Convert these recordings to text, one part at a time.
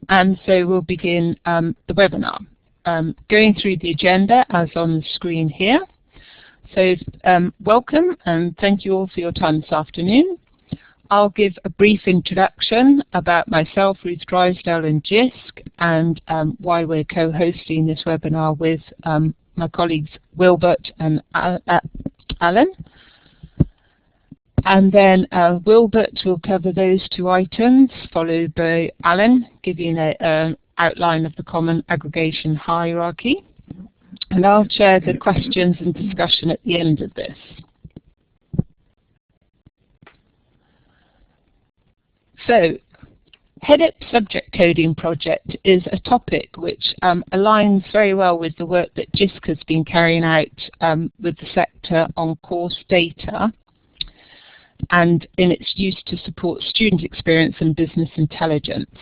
and so we'll begin the webinar. Going through the agenda as on the screen here. So welcome and thank you all for your time this afternoon. I'll give a brief introduction about myself, Ruth Drysdale, and Jisc, and why we're co-hosting this webinar with my colleagues Wilbert and Alan. And then Wilbert will cover those two items, followed by Alan giving an outline of the common aggregation hierarchy. And I'll share the questions and discussion at the end of this. So, Head-Up Subject Coding Project is a topic which aligns very well with the work that Jisc has been carrying out with the sector on course data and in its use to support student experience and business intelligence.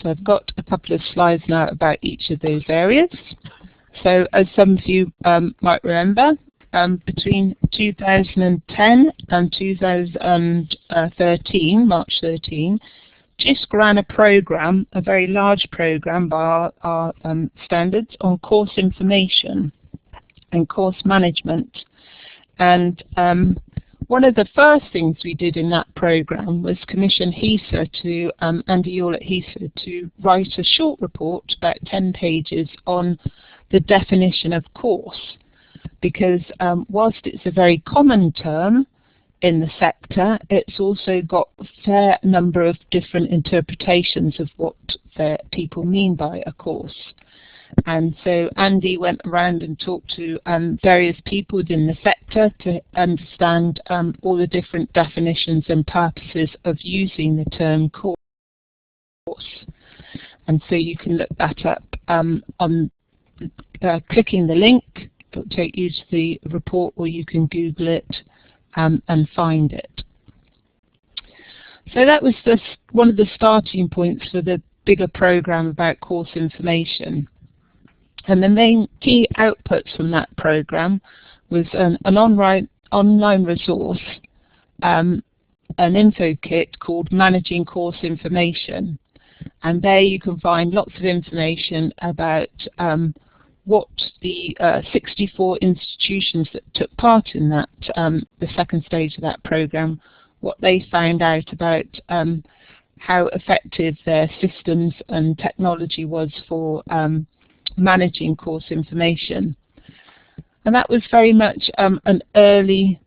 So I've got a couple of slides now about each of those areas. So as some of you might remember, between 2010 and 2013, March 13, Jisc ran a program, a very large program by our standards, on course information and course management. And one of the first things we did in that program was commission HECOS to Andy Yule at HECOS to write a short report, about 10 pages, on the definition of course. Because whilst it's a very common term in the sector, it's also got a fair number of different interpretations of what people mean by a course. And so Andy went around and talked to various people within the sector to understand all the different definitions and purposes of using the term course. And so you can look that up on clicking the link. It'll take you to the report, or you can Google it and find it. So that was one of the starting points for the bigger program about course information. And the main key outputs from that program was an online resource, an info kit called Managing Course Information. And there you can find lots of information about what the 64 institutions that took part in that, the second stage of that program, what they found out about how effective their systems and technology was for managing course information. And that was very much an early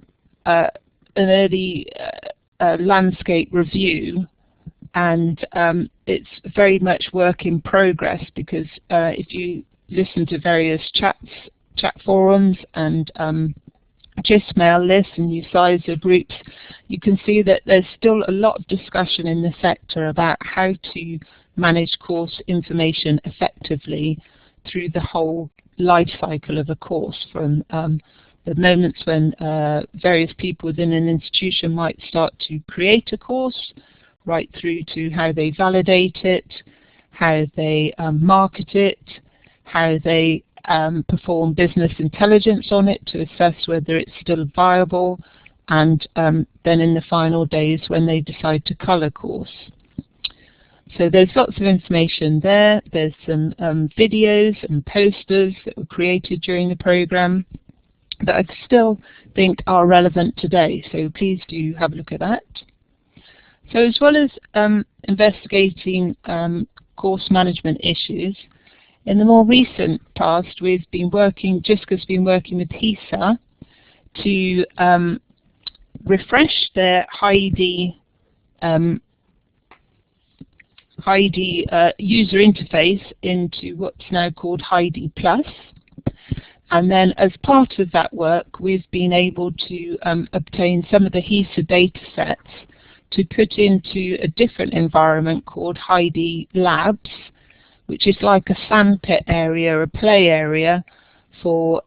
landscape review, and it's very much work in progress, because if you listen to various chat forums and Jisc mail lists and you size of groups, you can see that there's still a lot of discussion in the sector about how to manage course information effectively through the whole life cycle of a course, from the moments when various people within an institution might start to create a course, right through to how they validate it, how they market it, how they perform business intelligence on it to assess whether it's still viable, and then in the final days when they decide to color course. So there's lots of information there. There's some videos and posters that were created during the program that I still think are relevant today, so please do have a look at that. So as well as investigating course management issues, in the more recent past, Jisc has been working with HECOS to refresh their HEID user interface into what's now called HEID Plus. And then as part of that work, we've been able to obtain some of the HECOS data sets to put into a different environment called HEID Labs, which is like a sandpit area, a play area for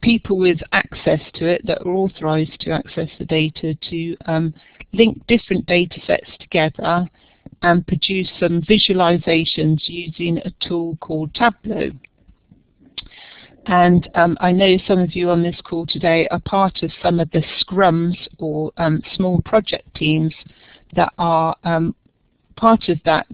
people with access to it that are authorized to access the data to link different data sets together and produce some visualizations using a tool called Tableau. And I know some of you on this call today are part of some of the scrums or small project teams that are part of that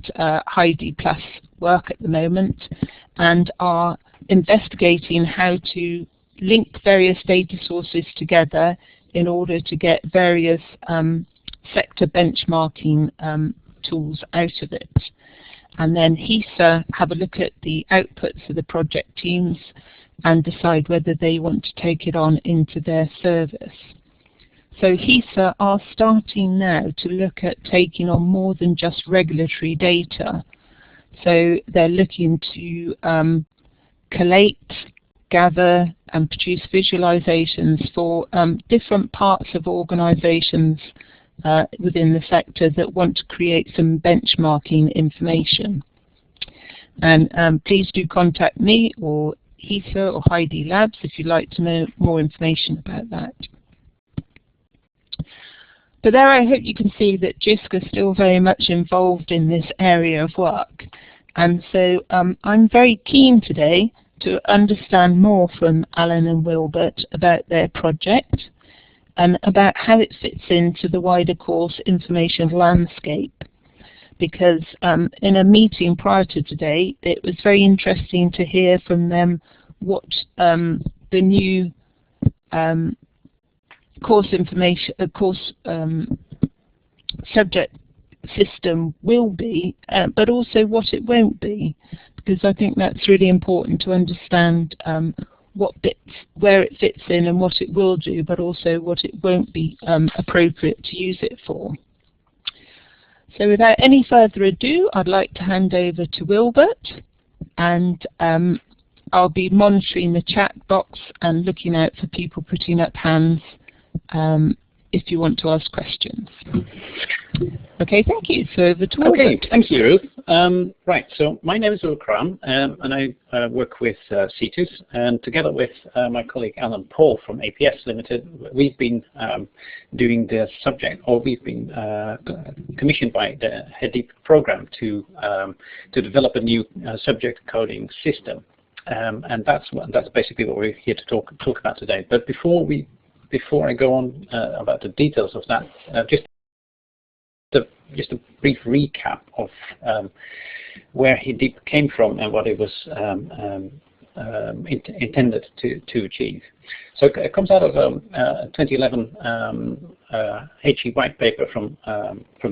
HEIDI Plus work at the moment and are investigating how to link various data sources together in order to get various sector benchmarking tools out of it. And then HESA have a look at the outputs of the project teams and decide whether they want to take it on into their service. So HESA are starting now to look at taking on more than just regulatory data. So they're looking to collate, gather and produce visualizations for different parts of organizations within the sector that want to create some benchmarking information. And please do contact me or HESA or HEIDI Labs if you'd like to know more information about that. But there I hope you can see that Jisc is still very much involved in this area of work. And so I'm very keen today to understand more from Alan and Wilbert about their project and about how it fits into the wider course information landscape. Because in a meeting prior to today, it was very interesting to hear from them what the new subject system will be, but also what it won't be, because I think that's really important to understand what bits, where it fits in and what it will do, but also what it won't be appropriate to use it for. So without any further ado, I'd like to hand over to Wilbert, and I'll be monitoring the chat box and looking out for people putting up hands if you want to ask questions. Okay, thank you. So over to Wilbert. Okay, thank you, Ruth. Right, so my name is Wilbert Cram, and I work with CETUS, and together with my colleague Alan Paul from APS Limited, we've been doing the subject, or we've been commissioned by the HEDIP program to develop a new subject coding system, and that's basically what we're here to talk about today. But before I go on about the details of that, just a brief recap of where HEDIP came from and what it was intended to achieve. So it comes out of a 2011 HE white paper from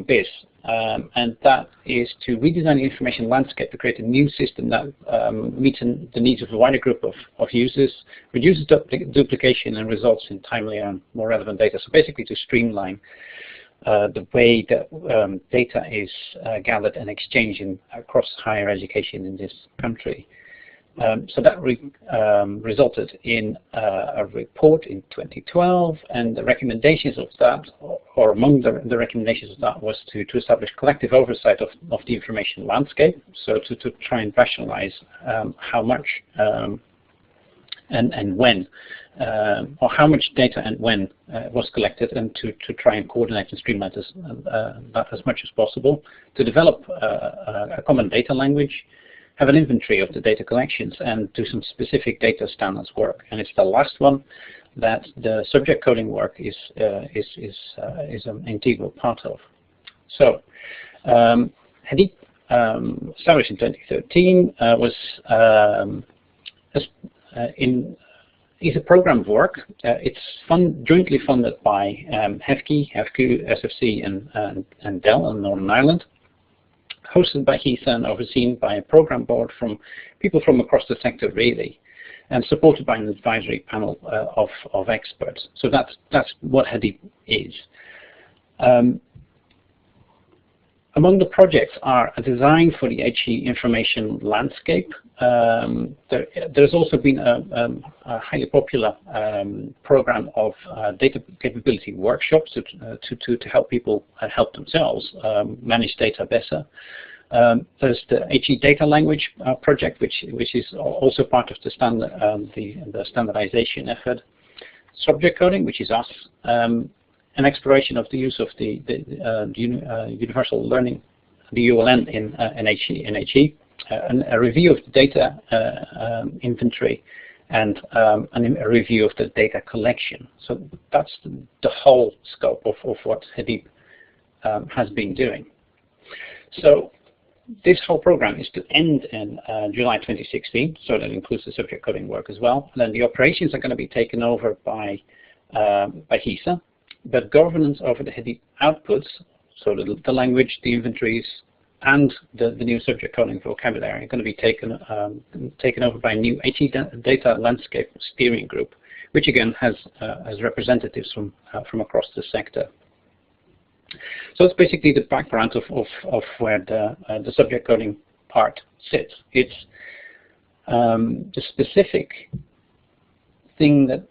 BIS, and that is to redesign the information landscape to create a new system that meets the needs of a wider group of users, reduces duplication, and results in timelier and more relevant data. So basically to streamline the way that data is gathered and exchanged across higher education in this country. So that resulted in a report in 2012, and the recommendations of that, or among the recommendations of that, was to establish collective oversight of the information landscape, so to try and rationalize how much and when, or how much data and when was collected, and to try and coordinate and streamline that as much as possible, to develop a common data language, have an inventory of the data collections, and do some specific data standards work. And it's the last one that the subject coding work is an integral part of. So HEDIP, established in 2013, is a program of work. It's jointly funded by HEFCE, SFC, and Dell in Northern Ireland, hosted by HESA and overseen by a program board from people from across the sector, really, and supported by an advisory panel of experts. So that's what HEDIP is. Among the projects are a design for the HE information landscape. There's also been a highly popular program of data capability workshops to help people help themselves manage data better. There's the HE data language project, which is also part of the standardization effort. Subject coding, which is us. An exploration of the use of the universal learning, the ULN in HE, and a review of the data inventory, and a review of the data collection. So that's the whole scope of what HEDIP has been doing. So this whole program is to end in July 2016, so that includes the subject coding work as well. And then the operations are going to be taken over by HESA, but governance over the outputs, so the language, the inventories, and the new subject coding vocabulary are going to be taken over by a new HE data landscape steering group, which again has representatives from across the sector. So it's basically the background of where the subject coding part sits. It's the specific thing that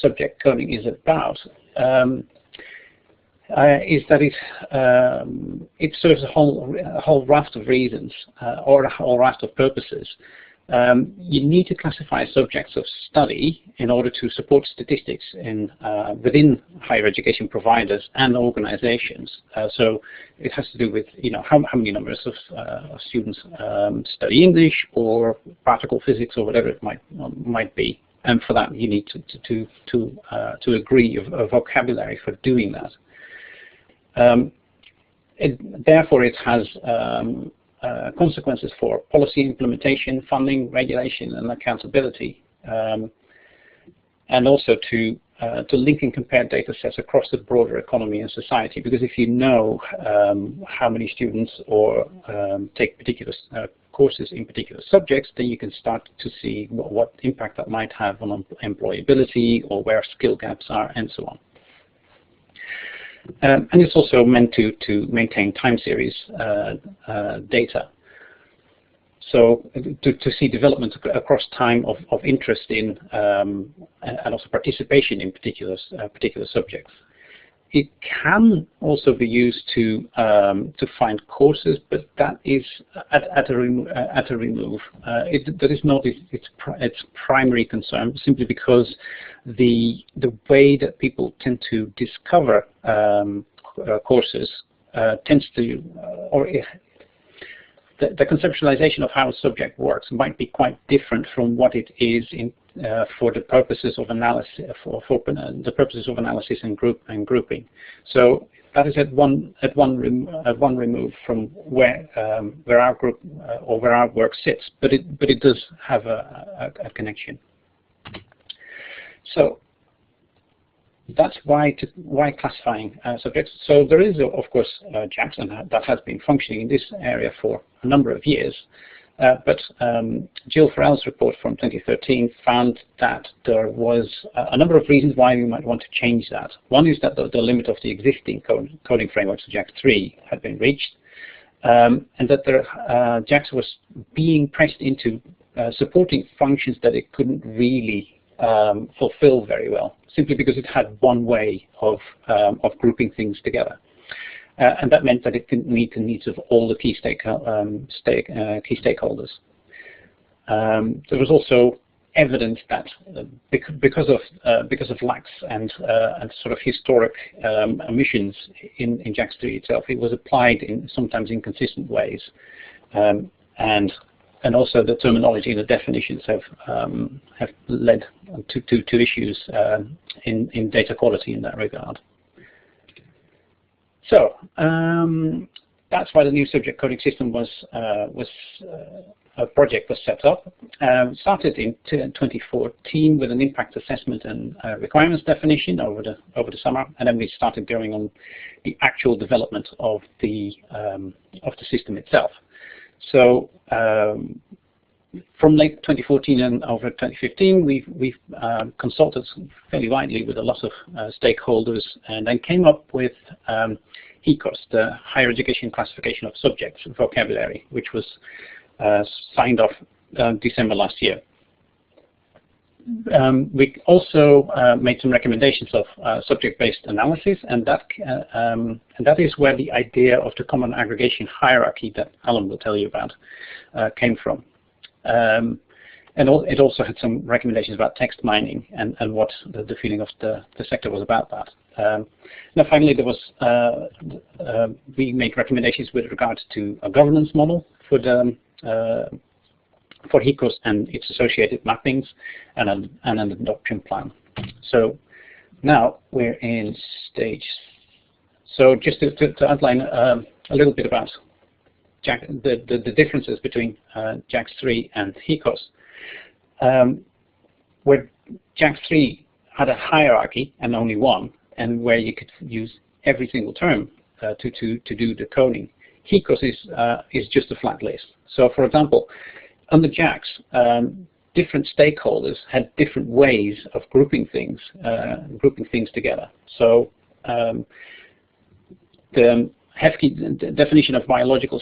subject coding is about. Is that it serves a whole raft of reasons or a whole raft of purposes. You need to classify subjects of study in order to support statistics within higher education providers and organizations. So it has to do with how many numbers of students study English or particle physics or whatever it might be. And for that, you need to agree a vocabulary for doing that. Therefore, it has consequences for policy implementation, funding, regulation, and accountability, and also to link and compare data sets across the broader economy and society. Because if you know how many students or take particular courses in particular subjects, then you can start to see what impact that might have on employability or where skill gaps are, and so on. And it's also meant to maintain time series data. So to see development across time of interest in and also participation in particular subjects. It can also be used to find courses, but that is at a remove. That is not its primary concern, simply because the way that people tend to discover courses tends to, the conceptualization of how a subject works might be quite different from what it is for the purposes of analysis, the purposes of analysis and grouping. So that is at one remove from where our group or where our work sits, but it does have a connection. So that's why classifying subjects. So there is, of course, JACS, and that has been functioning in this area for a number of years. But Jill Farrell's report from 2013 found that there was a number of reasons why we might want to change that. One is that the limit of the existing coding frameworks, JACS3, had been reached, and that JACS was being pressed into supporting functions that it couldn't really fulfill very well, simply because it had one way of grouping things together. And that meant that it didn't meet the needs of all the key stakeholders. There was also evidence that because of lacks and sort of historic omissions in JACS3 itself, it was applied in sometimes inconsistent ways, and also the terminology and the definitions have led to issues in data quality in that regard. So that's why the new subject coding system a project was set up. Started in 2014 with an impact assessment and requirements definition over the summer, and then we started going on the actual development of the system itself. So from late 2014 and over 2015, we've consulted fairly widely with a lot of stakeholders, and then came up with HECOS, the Higher Education Classification of Subjects vocabulary, which was signed off December last year. We also made some recommendations of subject-based analysis, and that is where the idea of the common aggregation hierarchy that Alan will tell you about came from. And it also had some recommendations about text mining and what the feeling of the sector was about that. Now, finally, there was we made recommendations with regards to a governance model for HECOS and its associated mappings, and an adoption plan. So now we're in stage. So just to outline a a little bit about the differences between JACS3 and HECOS, where JACS3 had a hierarchy and only one, and where you could use every single term to do the coding. HECOS is just a flat list. So, for example, under JACS, different stakeholders had different ways of grouping things together. So, the HECOS definition of biological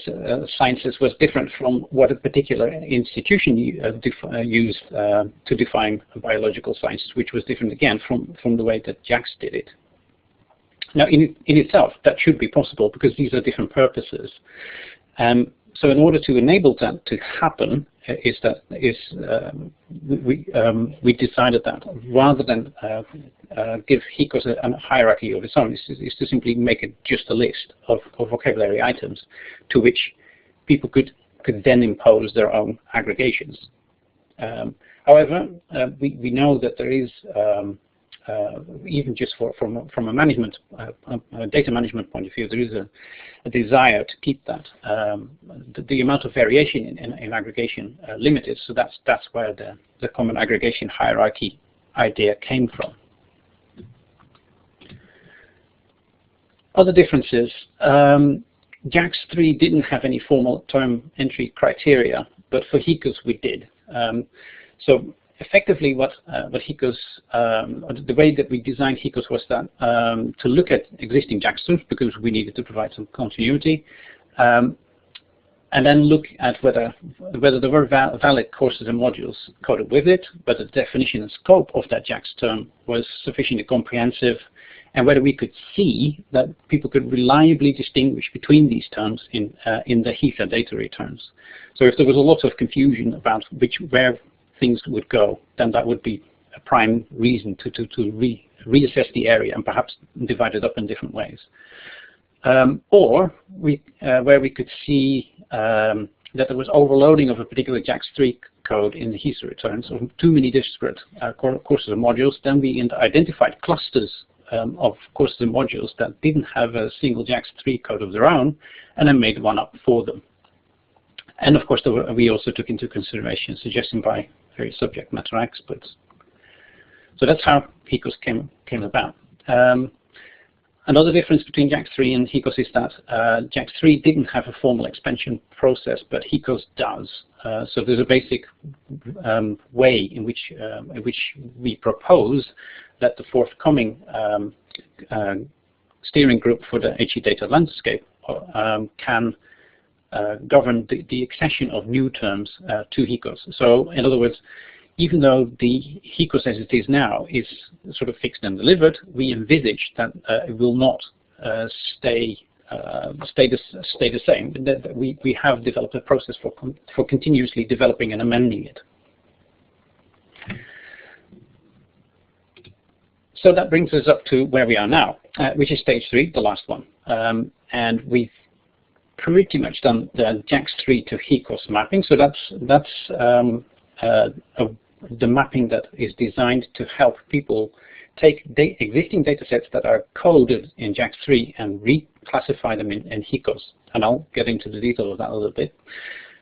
sciences was different from what a particular institution used to define biological sciences, which was different again from the way that JACS did it. Now, in itself, that should be possible because these are different purposes. So, in order to enable that to happen, we decided that rather than give HECOS a hierarchy of its own, is to simply make it just a list of vocabulary items to which people could then impose their own aggregations. However, we know that there is even just from a management, data management point of view, there is a desire to keep that the amount of variation in aggregation limited. So that's where the common aggregation hierarchy idea came from. Other differences: JACS3 didn't have any formal term entry criteria, but for HECOS we did. So effectively, what HECOS, the way that we designed HECOS was that to look at existing JACS terms because we needed to provide some continuity, and then look at whether there were valid courses and modules coded with it, whether the definition and scope of that JACS term was sufficiently comprehensive, and whether we could see that people could reliably distinguish between these terms in the HESA data returns. So if there was a lot of confusion about where things would go, then that would be a prime reason to reassess the area and perhaps divide it up in different ways. Or where we could see that there was overloading of a particular JACS3 code in the HESA returns, or too many disparate courses and modules, then we identified clusters of courses and modules that didn't have a single JACS3 code of their own, and then made one up for them. And of course, we also took into consideration suggestion by various subject matter experts. So that's how HECOS came about. Another difference between JACS3 and HECOS is that JACS3 didn't have a formal expansion process, but HECOS does. So there's a basic way in which we propose that the forthcoming steering group for the HE data landscape can govern the accession of new terms to HECOS. So in other words, even though the HECOS as it is now is sort of fixed and delivered, we envisage that it will not stay the same. That we have developed a process for continuously developing and amending it. So that brings us up to where we are now, which is stage 3, the last one, and we've pretty much done the JACS3 to HECOS mapping. So that's the mapping that is designed to help people take existing data sets that are coded in JACS3 and reclassify them in HECOS. And I'll get into the detail of that a little bit.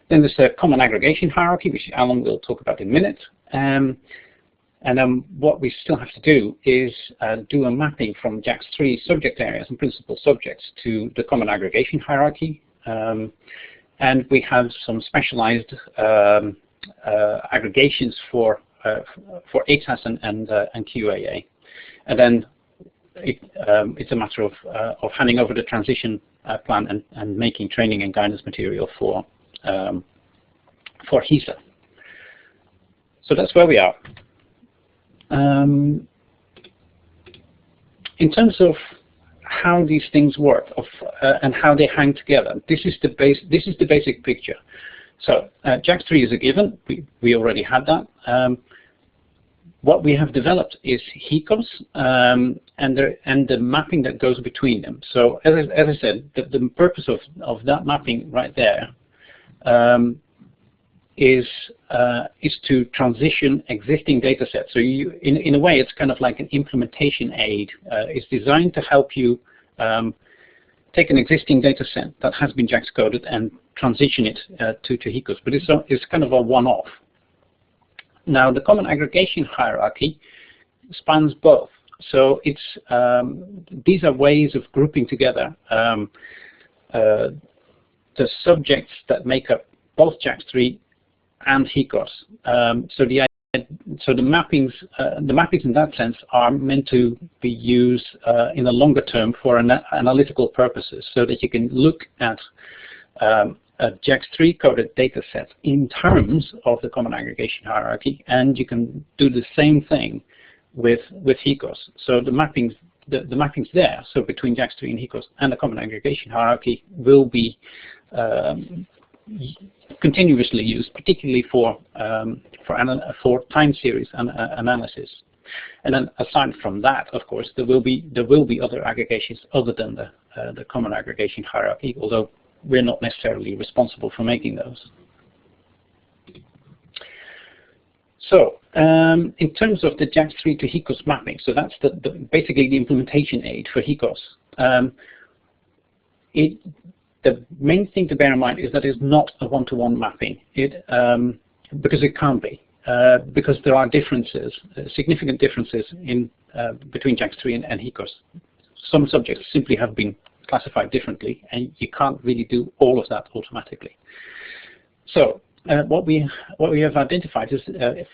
Then there's a common aggregation hierarchy, which Alan will talk about in a minute. And then what we still have to do is do a mapping from JACS3 subject areas and principal subjects to the common aggregation hierarchy. And we have some specialized aggregations for ATAS and QAA. And then it's a matter of handing over the transition plan and making training and guidance material for HESA. So that's where we are. In terms of how these things work and how they hang together, this is the basic picture. So JACS3 is a given. We already had that. What we have developed is HECOS and the mapping that goes between them. So as I said, the purpose of that mapping right there is to transition existing data sets. So in a way, it's kind of like an implementation aid. It's designed to help you take an existing data set that has been JACS coded and transition it to HECOS, but it's kind of a one-off. Now, the common aggregation hierarchy spans both. So it's these are ways of grouping together the subjects that make up both JACS3 and HECOS. So the mappings in that sense are meant to be used in the longer term for analytical purposes, so that you can look at a JACS3 coded data set in terms of the common aggregation hierarchy, and you can do the same thing with HECOS. So the mappings there, so between JACS3 and HECOS and the common aggregation hierarchy, will be continuously used, particularly for time series analysis. And then aside from that, of course, there will be other aggregations other than the common aggregation hierarchy, although we're not necessarily responsible for making those. So in terms of the JACS3 to HECOS mapping, so that's basically the implementation aid for HECOS. The main thing to bear in mind is that it's not a one-to-one mapping, because it can't be, because there are differences, significant differences between JACS3 and HECOS. Some subjects simply have been classified differently, and you can't really do all of that automatically. So what we have identified is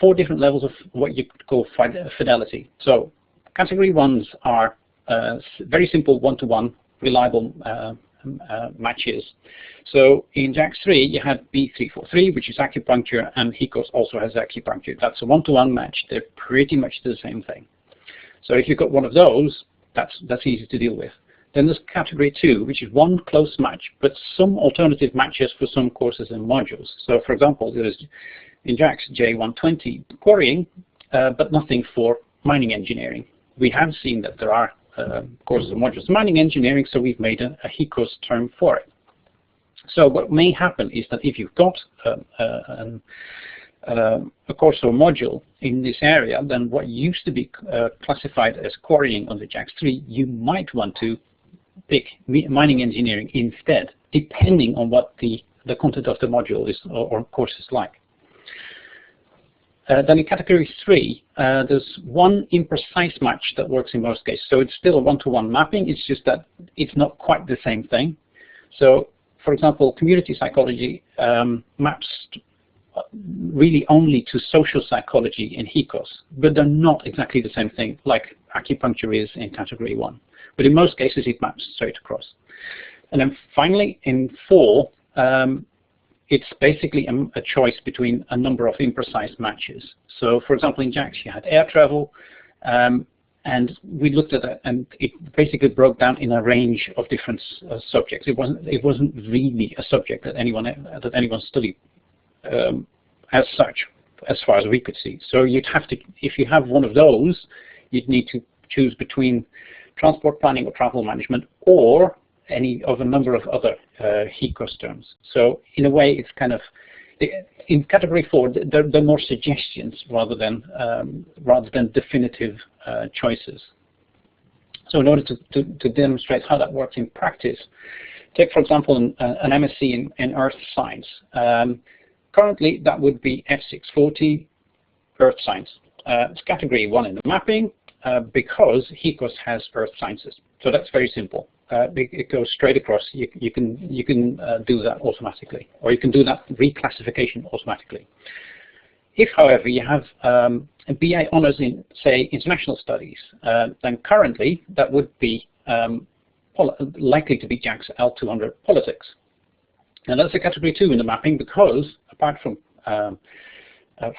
4 different levels of what you could call fidelity. So category 1s are very simple one-to-one reliable matches. So in JACS3 you had B343, which is acupuncture, and HECOS also has acupuncture. That's a one-to-one match. They're pretty much the same thing. So if you've got one of those, that's easy to deal with. Then there's category 2, which is one close match, but some alternative matches for some courses and modules. So for example, there's in JACS J120 quarrying, but nothing for mining engineering. We have seen that there are courses and modules mining engineering, so we've made a HECOS term for it. So what may happen is that if you've got a course or module in this area, then what used to be classified as quarrying on the JACS3, you might want to pick mining engineering instead, depending on what the content of the module is or course is like. Then in category 3, there's one imprecise match that works in most cases. So it's still a one-to-one mapping, it's just that it's not quite the same thing. So for example, community psychology maps really only to social psychology in HECOS, but they're not exactly the same thing like acupuncture is in category 1. But in most cases it maps straight across. And then finally in 4, it's basically a choice between a number of imprecise matches. So for example, in JACS you had air travel, and we looked at that, and it basically broke down in a range of different subjects. It wasn't really a subject that anyone studied as such, as far as we could see. So you'd have to, if you have one of those, you'd need to choose between transport planning or travel management, or any of a number of other HECOS terms. So in a way, it's kind of, in category 4, they're more suggestions rather than definitive choices. So in order to demonstrate how that works in practice, take for example an MSc in Earth Science. Currently, that would be F640 Earth Science. It's category 1 in the mapping because HECOS has Earth Sciences. So that's very simple. It goes straight across. You can do that automatically, or you can do that reclassification automatically. If, however, you have a BA honors in, say, international studies, then currently that would be likely to be JACS L200 politics. And that's a category 2 in the mapping because, apart from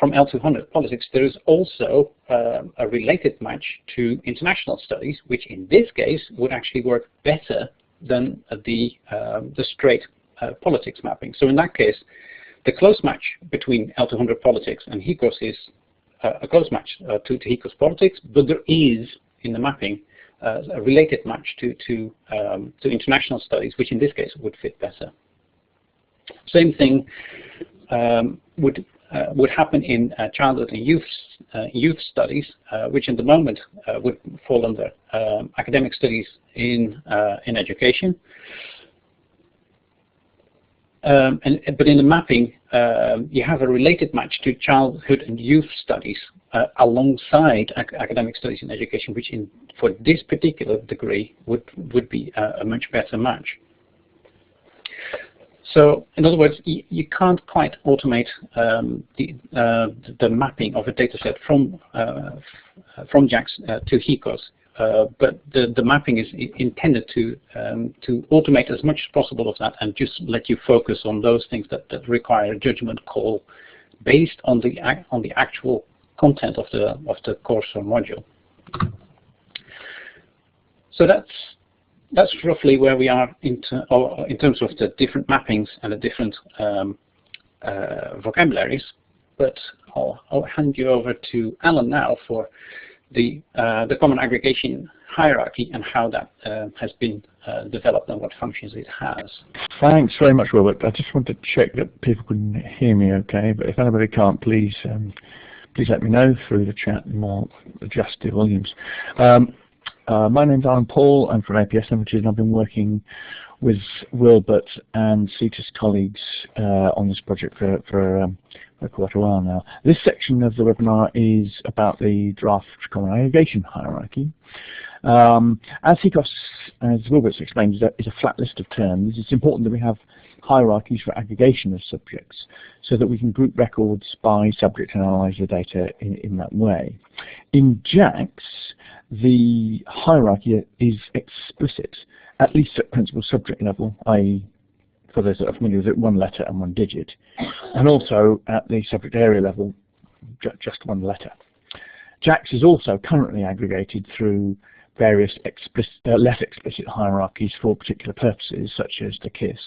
L200 politics, there is also a related match to international studies, which in this case would actually work better than the straight politics mapping. So in that case, the close match between L200 politics and HECOS is a close match to HECOS politics, but there is in the mapping a related match to international studies, which in this case would fit better. Same thing would would happen in childhood and youth studies, which in the moment would fall under academic studies in education. But in the mapping, you have a related match to childhood and youth studies alongside academic studies in education, which for this particular degree would be a much better match. So, in other words, you can't quite automate the mapping of a dataset from JACS to HECOS. But the mapping is intended to automate as much as possible of that and just let you focus on those things that require a judgment call based on the actual content of the course or module. So that's roughly where we are in terms of the different mappings and the different vocabularies. But I'll hand you over to Alan now for the common aggregation hierarchy and how that has been developed and what functions it has. Thanks very much, Robert. I just want to check that people can hear me okay, but if anybody can't, please let me know through the chat and we'll adjust the volumes. My name's Alan Paul. I'm from APS Limited, and I've been working with Wilbert and CETIS colleagues on this project for quite a while now. This section of the webinar is about the draft common aggregation hierarchy. As HECOS, as Wilbert's explained, is a flat list of terms. It's important that we have hierarchies for aggregation of subjects so that we can group records by subject and analyze the data in that way. In JACS, the hierarchy is explicit, at least at principal subject level, i.e. for those that are familiar with it, one letter and one digit, and also at the subject area level, just one letter. JACS is also currently aggregated through various less explicit hierarchies for particular purposes, such as the KISS,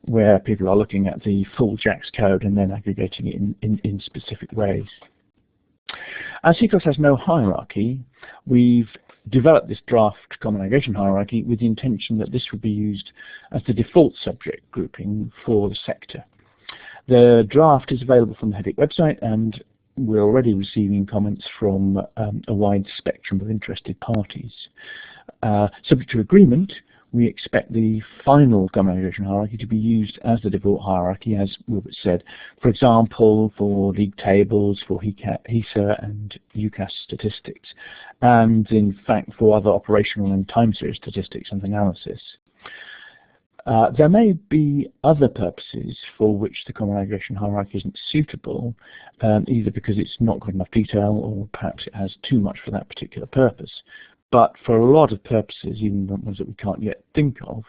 where people are looking at the full JACS code and then aggregating it in specific ways. As HECOS has no hierarchy, we've developed this draft common aggregation hierarchy with the intention that this would be used as the default subject grouping for the sector. The draft is available from the HEDIC website, and we're already receiving comments from a wide spectrum of interested parties. Subject to agreement, we expect the final common aggregation hierarchy to be used as the default hierarchy, as Wilbert said, for example, for league tables, for HESA and UCAS statistics, and in fact for other operational and time series statistics and analysis. There may be other purposes for which the common aggregation hierarchy isn't suitable, either because it's not got enough detail or perhaps it has too much for that particular purpose. But for a lot of purposes, even the ones that we can't yet think of,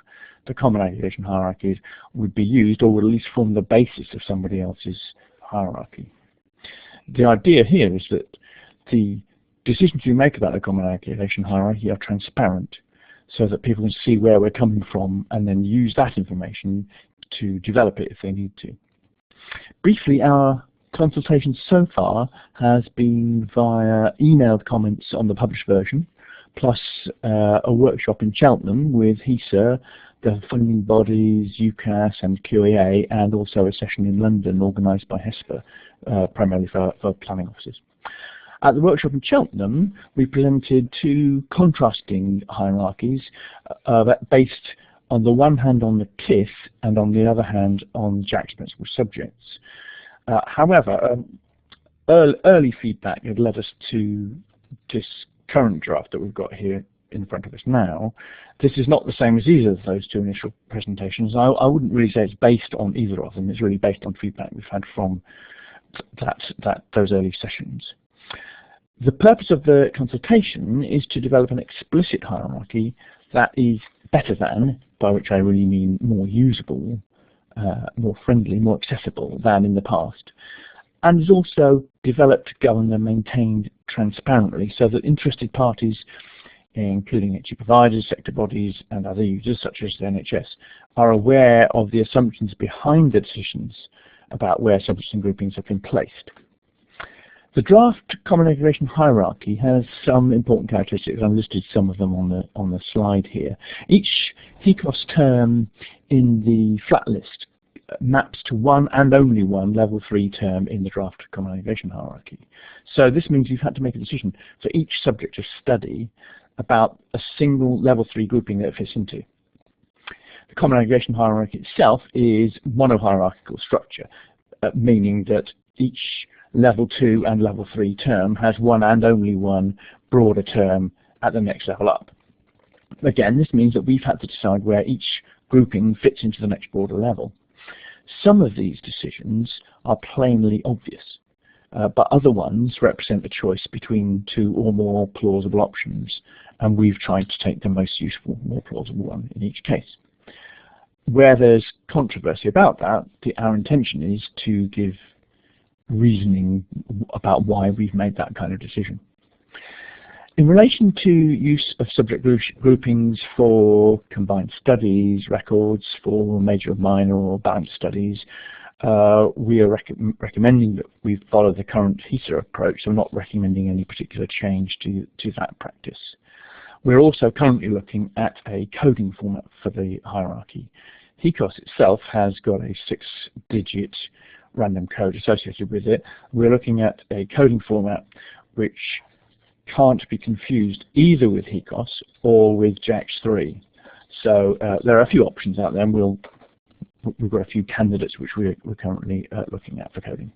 the common aggregation hierarchies would be used, or would at least form the basis of somebody else's hierarchy. The idea here is that the decisions we make about the common aggregation hierarchy are transparent, so that people can see where we're coming from and then use that information to develop it if they need to. Briefly, our consultation so far has been via emailed comments on the published version, plus a workshop in Cheltenham with HESA, the funding bodies, UCAS and QEA, and also a session in London organised by HESPA, primarily for planning officers. At the workshop in Cheltenham, we presented two contrasting hierarchies based on the one hand on the KISS and on the other hand on JACS principal subjects. However, early feedback had led us to this current draft that we've got here in front of us now. This is not the same as either of those two initial presentations. I wouldn't really say it's based on either of them. It's really based on feedback we've had from those early sessions. The purpose of the consultation is to develop an explicit hierarchy that is better than, by which I really mean more usable, more friendly, more accessible than in the past, and is also developed, governed and maintained transparently so that interested parties, including HE providers, sector bodies and other users such as the NHS, are aware of the assumptions behind the decisions about where subjects and groupings have been placed. The draft common aggregation hierarchy has some important characteristics. I've listed some of them on the slide here. Each HECOS term in the flat list maps to one and only one level 3 term in the draft common aggregation hierarchy. So this means you've had to make a decision for each subject of study about a single level 3 grouping that it fits into. The common aggregation hierarchy itself is monohierarchical structure, meaning that each level 2 and level 3 term has one and only one broader term at the next level up. Again, this means that we've had to decide where each grouping fits into the next broader level. Some of these decisions are plainly obvious, but other ones represent a choice between 2 or more plausible options, and we've tried to take the most useful, more plausible one in each case. Where there's controversy about that, our intention is to give reasoning about why we've made that kind of decision. In relation to use of subject groupings for combined studies, records for major or minor or balanced studies, we are recommending that we follow the current HECOS approach, so not recommending any particular change to that practice. We're also currently looking at a coding format for the hierarchy. HECOS itself has got a 6-digit random code associated with it. We're looking at a coding format which can't be confused either with HECOS or with JACS3. So there are a few options out there, and we've got a few candidates which we're currently looking at for coding.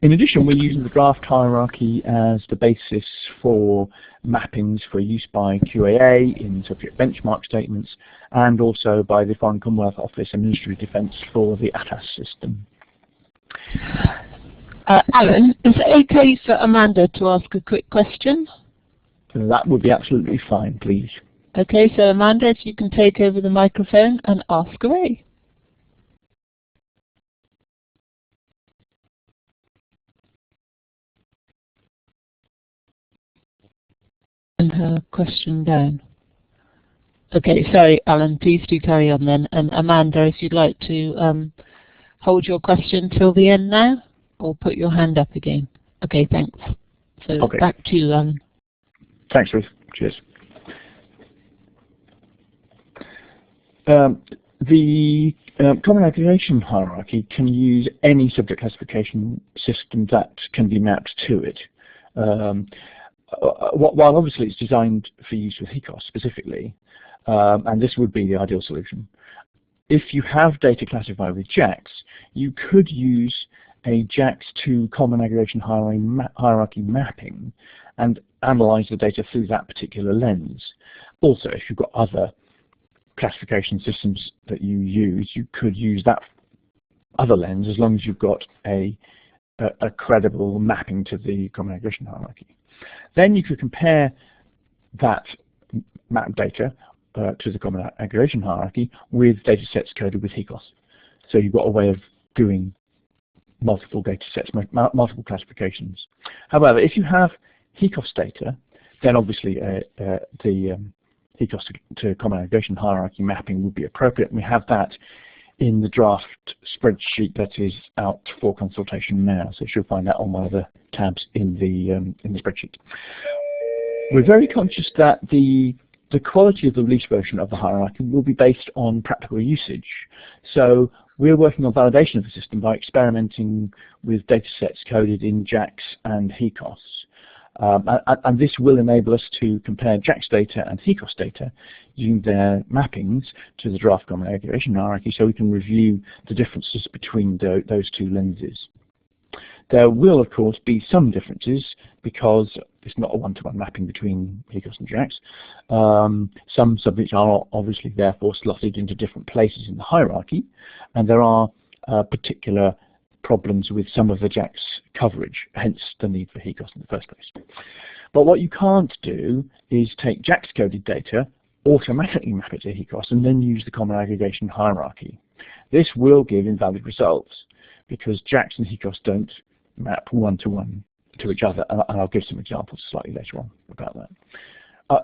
In addition, we're using the draft hierarchy as the basis for mappings for use by QAA in subject benchmark statements, and also by the Foreign Commonwealth Office and Ministry of Defence for the ATAS system. Alan, is it okay for Amanda to ask a quick question? That would be absolutely fine, please. Okay, so Amanda, if you can take over the microphone and ask away. And her question down. Okay, sorry, Alan, please do carry on then. And Amanda, if you'd like to hold your question till the end now, or put your hand up again. Okay, thanks. So okay. Back to you, Alan. Thanks, Ruth. Cheers. The common aggregation hierarchy can use any subject classification system that can be mapped to it. While obviously it's designed for use with HECOS specifically, and this would be the ideal solution. If you have data classified with JACS, you could use a JACS2 common aggregation hierarchy mapping and analyze the data through that particular lens. Also, if you've got other classification systems that you use, you could use that other lens as long as you've got a credible mapping to the common aggregation hierarchy. Then you could compare that map data to the common aggregation hierarchy with data sets coded with HECOS. So you've got a way of doing multiple data sets, multiple classifications. However, if you have HECOS data, then obviously the HECOS to common aggregation hierarchy mapping would be appropriate. And we have that in the draft spreadsheet that is out for consultation now. So you'll find that on one of the tabs in the spreadsheet. We're very conscious that the quality of the release version of the hierarchy will be based on practical usage. So we're working on validation of the system by experimenting with data sets coded in JACS and HECOS. And this will enable us to compare JACS data and HECOS data using their mappings to the draft common aggregation hierarchy, so we can review the differences between those two lenses. There will, of course, be some differences because it's not a one-to-one mapping between HECOS and JACS. Some subjects are obviously therefore slotted into different places in the hierarchy, and there are particular problems with some of the JACS coverage, hence the need for HECOS in the first place. But what you can't do is take JACS coded data, automatically map it to HECOS, and then use the common aggregation hierarchy. This will give invalid results because JACS and HECOS don't map one-to-one to each other, and I'll give some examples slightly later on about that.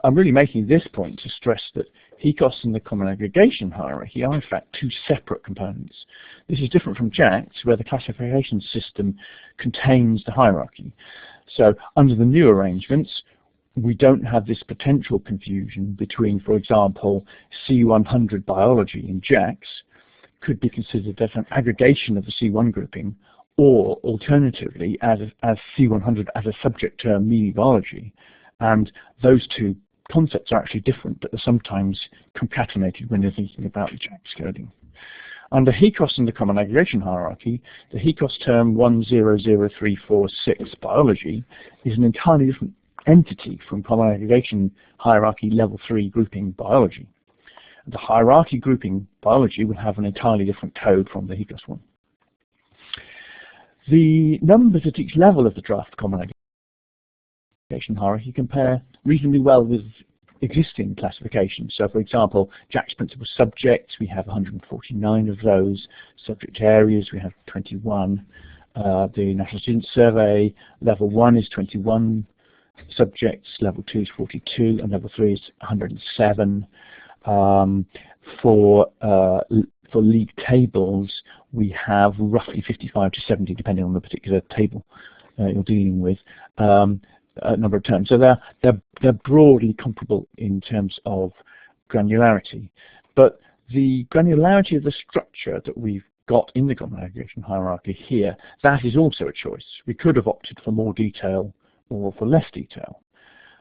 I'm really making this point to stress that HECOS and the common aggregation hierarchy are in fact two separate components. This is different from JACS, where the classification system contains the hierarchy. So under the new arrangements, we don't have this potential confusion between, for example, C100 biology in JACS could be considered as an aggregation of the C1 grouping, or alternatively as C100 as a subject term meaning biology. And those two concepts are actually different, but they're sometimes concatenated when you're thinking about the JACS coding. Under HECOS in the Common Aggregation Hierarchy, the HECOS term 100346 biology is an entirely different entity from Common Aggregation Hierarchy Level 3 grouping biology. The hierarchy grouping biology will have an entirely different code from the HECOS one. The numbers at each level of the draft Common Aggregation Hierarchy compare reasonably well with existing classifications. So for example, JACS principal subjects, we have 149 of those. Subject areas, we have 21. The National Student Survey, level 1 is 21 subjects, level 2 is 42, and level 3 is 107. For league tables, we have roughly 55 to 70, depending on the particular table you're dealing with. Number of terms. So they're broadly comparable in terms of granularity. But the granularity of the structure that we've got in the Common Aggregation Hierarchy here, that is also a choice. We could have opted for more detail or for less detail.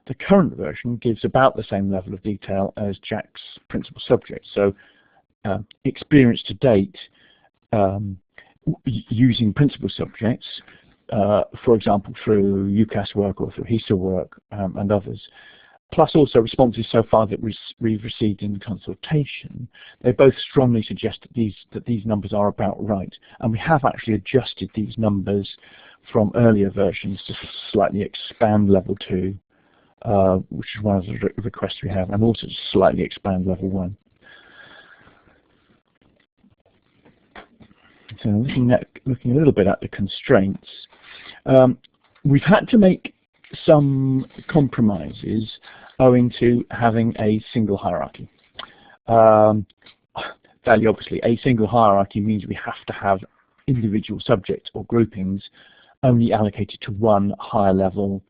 The current version gives about the same level of detail as JACS principal subjects. So experience to date using principal subjects, for example, through UCAS work or through HESA work and others, plus also responses so far that we've received in the consultation, they both strongly suggest that these numbers are about right. And we have actually adjusted these numbers from earlier versions to slightly expand level 2, which is one of the requests we have, and also to slightly expand level 1. So looking a little bit at the constraints, we've had to make some compromises owing to having a single hierarchy. Fairly obviously, a single hierarchy means we have to have individual subjects or groupings only allocated to one higher level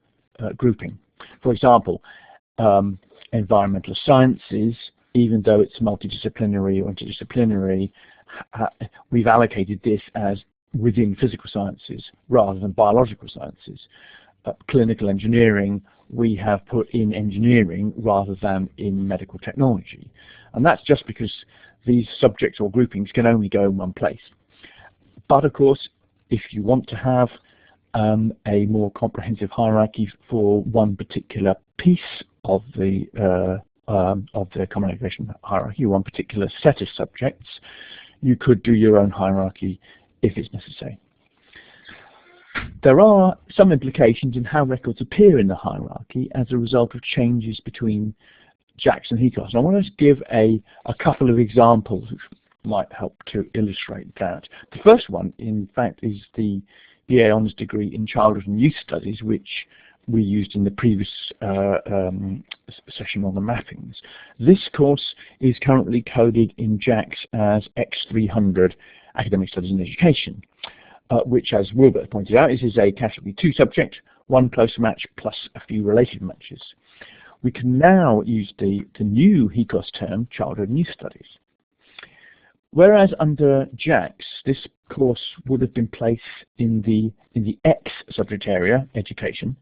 grouping. For example, environmental sciences, even though it's multidisciplinary or interdisciplinary, we've allocated this as within physical sciences rather than biological sciences. Clinical engineering, we have put in engineering rather than in medical technology. And that's just because these subjects or groupings can only go in one place. But of course, if you want to have a more comprehensive hierarchy for one particular piece of the Common Aggregation Hierarchy, one particular set of subjects, you could do your own hierarchy if it's necessary. There are some implications in how records appear in the hierarchy as a result of changes between JACS and HECOS. And I want to give a couple of examples which might help to illustrate that. The first one, in fact, is the BA Honours degree in Childhood and Youth Studies, which we used in the previous session on the mappings. This course is currently coded in JACS as X300 Academic Studies in Education, which, as Wilbert pointed out, is a category 2 subject, one closer match plus a few related matches. We can now use the new HECOS term, Childhood and Youth Studies. Whereas under JACS, this course would have been placed in the X subject area, education.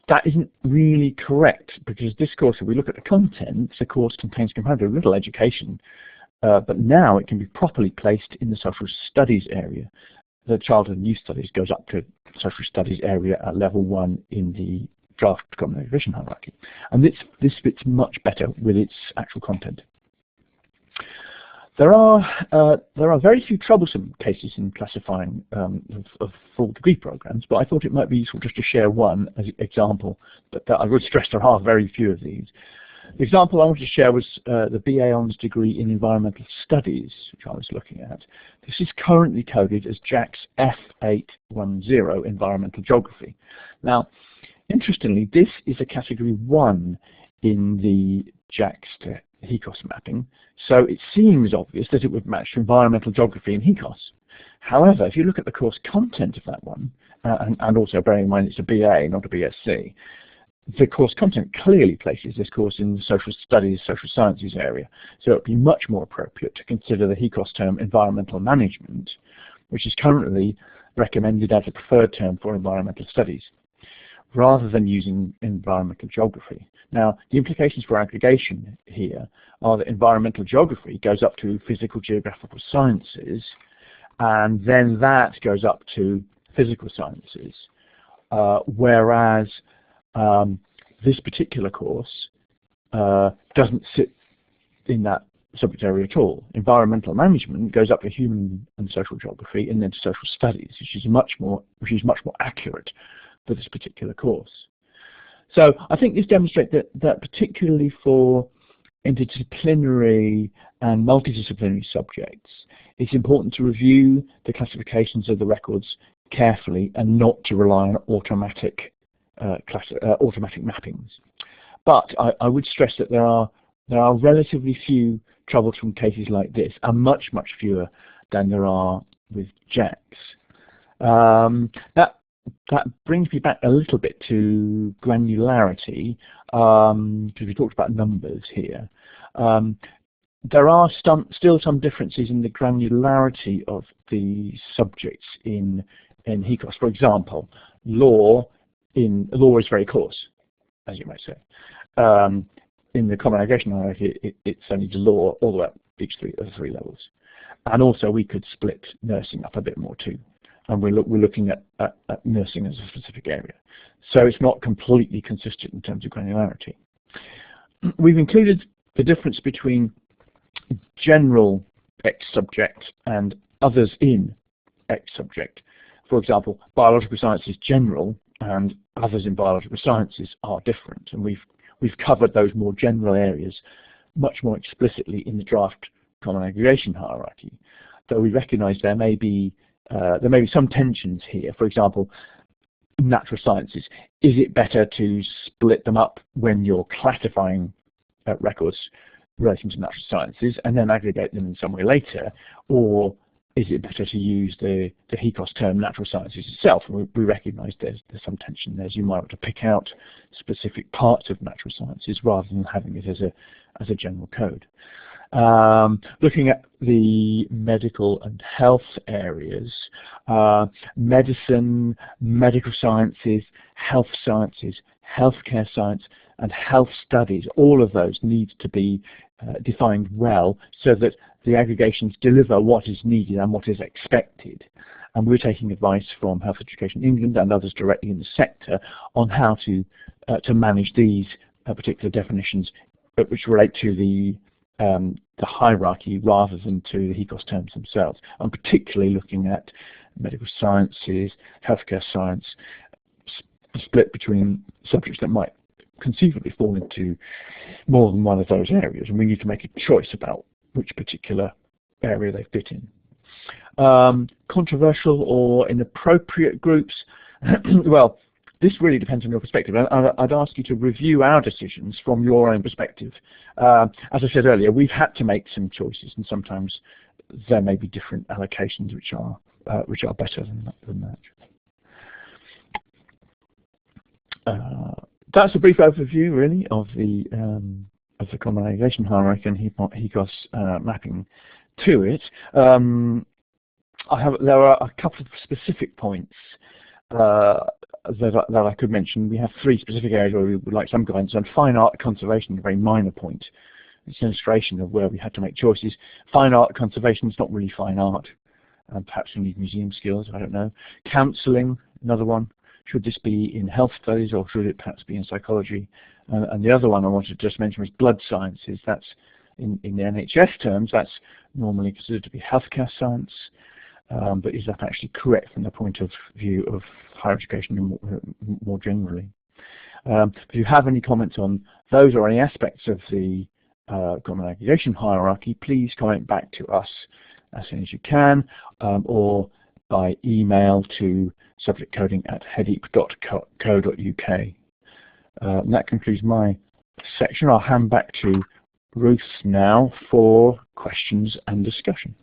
That isn't really correct, because this course, if we look at the contents, the course contains comparatively little education, but now it can be properly placed in the social studies area. The Childhood and Youth Studies goes up to social studies area at level 1 in the draft Common Aggregation Hierarchy. And this fits much better with its actual content. There are very few troublesome cases in classifying of full degree programs, but I thought it might be useful just to share one as an example. But I would stress there are very few of these. The example I wanted to share was the BA Honours degree in Environmental Studies, which I was looking at. This is currently coded as JACS F810 Environmental Geography. Now, interestingly, this is a category 1 in the JACS to HECOS mapping, so it seems obvious that it would match to Environmental Geography in HECOS. However, if you look at the course content of that one, and also bearing in mind it's a BA, not a BSc, the course content clearly places this course in the social studies, social sciences area. So it would be much more appropriate to consider the HECOS term environmental management, which is currently recommended as a preferred term for environmental studies, rather than using environmental geography. Now, the implications for aggregation here are that environmental geography goes up to physical geographical sciences, and then that goes up to physical sciences, whereas this particular course doesn't sit in that subject area at all. Environmental management goes up to human and social geography and then to social studies, which is much more accurate for this particular course. So I think this demonstrates that particularly for interdisciplinary and multidisciplinary subjects, it's important to review the classifications of the records carefully and not to rely on automatic mappings. But I would stress that there are relatively few troublesome cases like this, and much fewer than there are with JACS. That brings me back a little bit to granularity, because we talked about numbers here. There are still some differences in the granularity of the subjects in HECOS. For example, law is very coarse, as you might say. In the Common Aggregation Hierarchy, it's only the law all the way up each of the three levels. And also we could split nursing up a bit more too. And we're looking at nursing as a specific area. So it's not completely consistent in terms of granularity. We've included the difference between general X subject and others in X subject. For example, biological sciences general and others in biological sciences are different. And we've covered those more general areas much more explicitly in the draft Common Aggregation Hierarchy, though we recognise there may be some tensions here. For example, natural sciences. Is it better to split them up when you're classifying records relating to natural sciences and then aggregate them in some way later, or is it better to use the HECOS term natural sciences itself? And we recognise there's some tension there. You might want to pick out specific parts of natural sciences rather than having it as a general code. Looking at the medical and health areas, medicine, medical sciences, healthcare science, and health studies, all of those need to be defined well so that the aggregations deliver what is needed and what is expected. And we're taking advice from Health Education England and others directly in the sector on how to manage these particular definitions which relate to the hierarchy rather than to the HECOS terms themselves. I'm particularly looking at medical sciences, healthcare science, split between subjects that might conceivably fall into more than one of those areas, and we need to make a choice about which particular area they fit in. Controversial or inappropriate groups, well, this really depends on your perspective. I'd ask you to review our decisions from your own perspective. As I said earlier, we've had to make some choices, and sometimes there may be different allocations which are better than that. That's a brief overview, really, of the Common Aggregation Hierarchy and HECOS mapping to it. There are a couple of specific points that I could mention. We have three specific areas where we would like some guidance on. Fine art conservation, a very minor point. It's an illustration of where we had to make choices. Fine art conservation is not really fine art. Perhaps we need museum skills, I don't know. Counselling, another one. Should this be in health studies or should it perhaps be in psychology? And the other one I wanted to just mention was blood sciences. That's in the NHS terms, that's normally considered to be healthcare science. But is that actually correct from the point of view of higher education more generally? If you have any comments on those or any aspects of the Common Aggregation Hierarchy, please comment back to us as soon as you can, or by email to subjectcoding@hedeep.co.uk. And that concludes my section. I'll hand back to Ruth now for questions and discussion.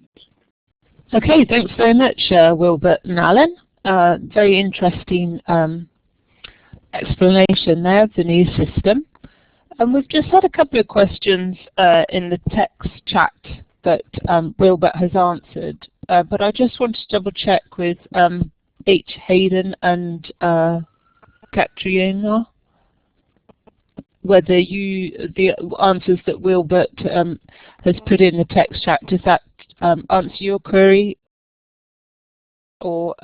Okay, thanks very much, Wilbert and Alan. Very interesting explanation there of the new system. And we've just had a couple of questions in the text chat that Wilbert has answered, but I just want to double check with H. Hayden and Katrina whether the answers that Wilbert has put in the text chat, does that answer your query, or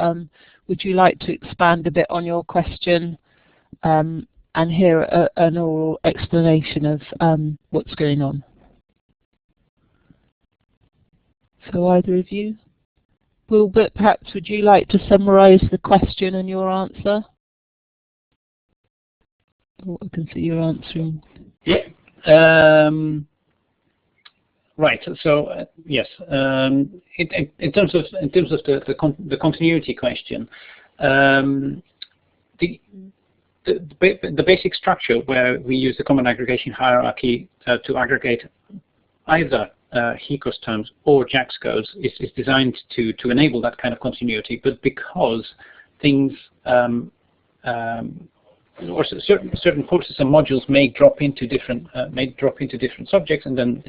would you like to expand a bit on your question and hear an oral explanation of what's going on? So either of you? Wilbert, perhaps would you like to summarize the question and your answer? Oh, I can see you're answering. Yeah. Right. So yes. In terms of the continuity question, the basic structure where we use the common aggregation hierarchy to aggregate either HECOS terms or JACS codes is designed to enable that kind of continuity, but because things or certain courses and modules may drop into different subjects, and then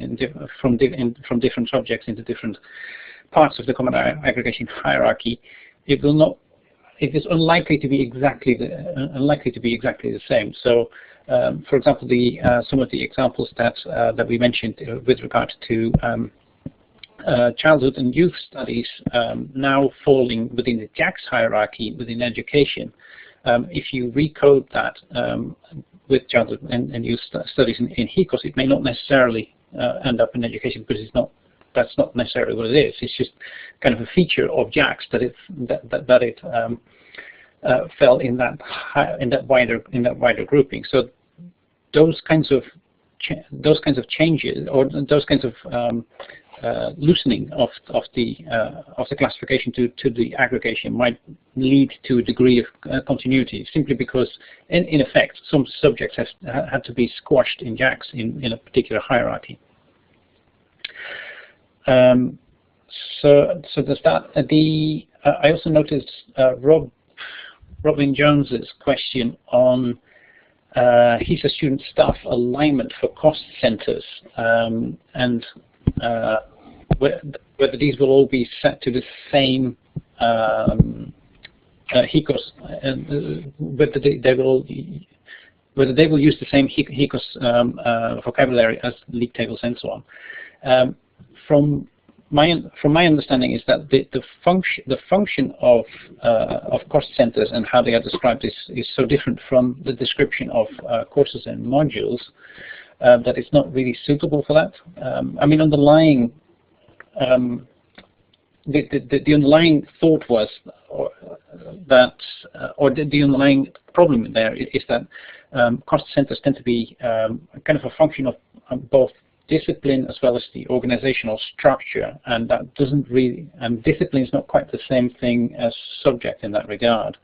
from different subjects into different parts of the common aggregation hierarchy, it is unlikely to be exactly the same. So, for example, some of the examples that we mentioned with regard to childhood and youth studies now falling within the JACS hierarchy within education. If you recode that with childhood and youth studies in HECOS, it may not necessarily end up in education, because that's not necessarily what it is. It's just kind of a feature of JACS that it fell in that wider grouping. So those kinds of changes, or those kinds of loosening of the classification to the aggregation, might lead to a degree of continuity, simply because in effect some subjects had to be squashed in JACS in a particular hierarchy. So there's that. I also noticed Robin Jones's question on he's a student staff alignment for cost centers, and whether these will all be set to the same HECOS, whether they will use the same HECOS vocabulary as league tables and so on. From my understanding is that the function of cost centers and how they are described is so different from the description of courses and modules that it's not really suitable for that. I mean, underlying the underlying thought was the underlying problem there is that cost centers tend to be kind of a function of both discipline as well as the organizational structure, and that doesn't really, and discipline is not quite the same thing as subject in that regard.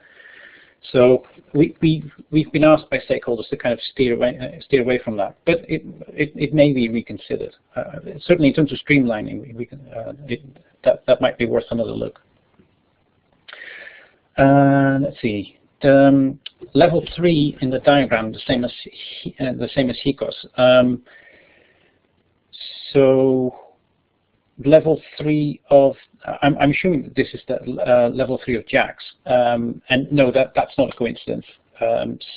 So we've been asked by stakeholders to kind of steer away from that, but it may be reconsidered. Certainly in terms of streamlining, we can, that might be worth another look. Let's see. Level 3 in the diagram, the same as HECOS. So level 3 of, I'm assuming that this is the level 3 of JACS, and no, that's not a coincidence.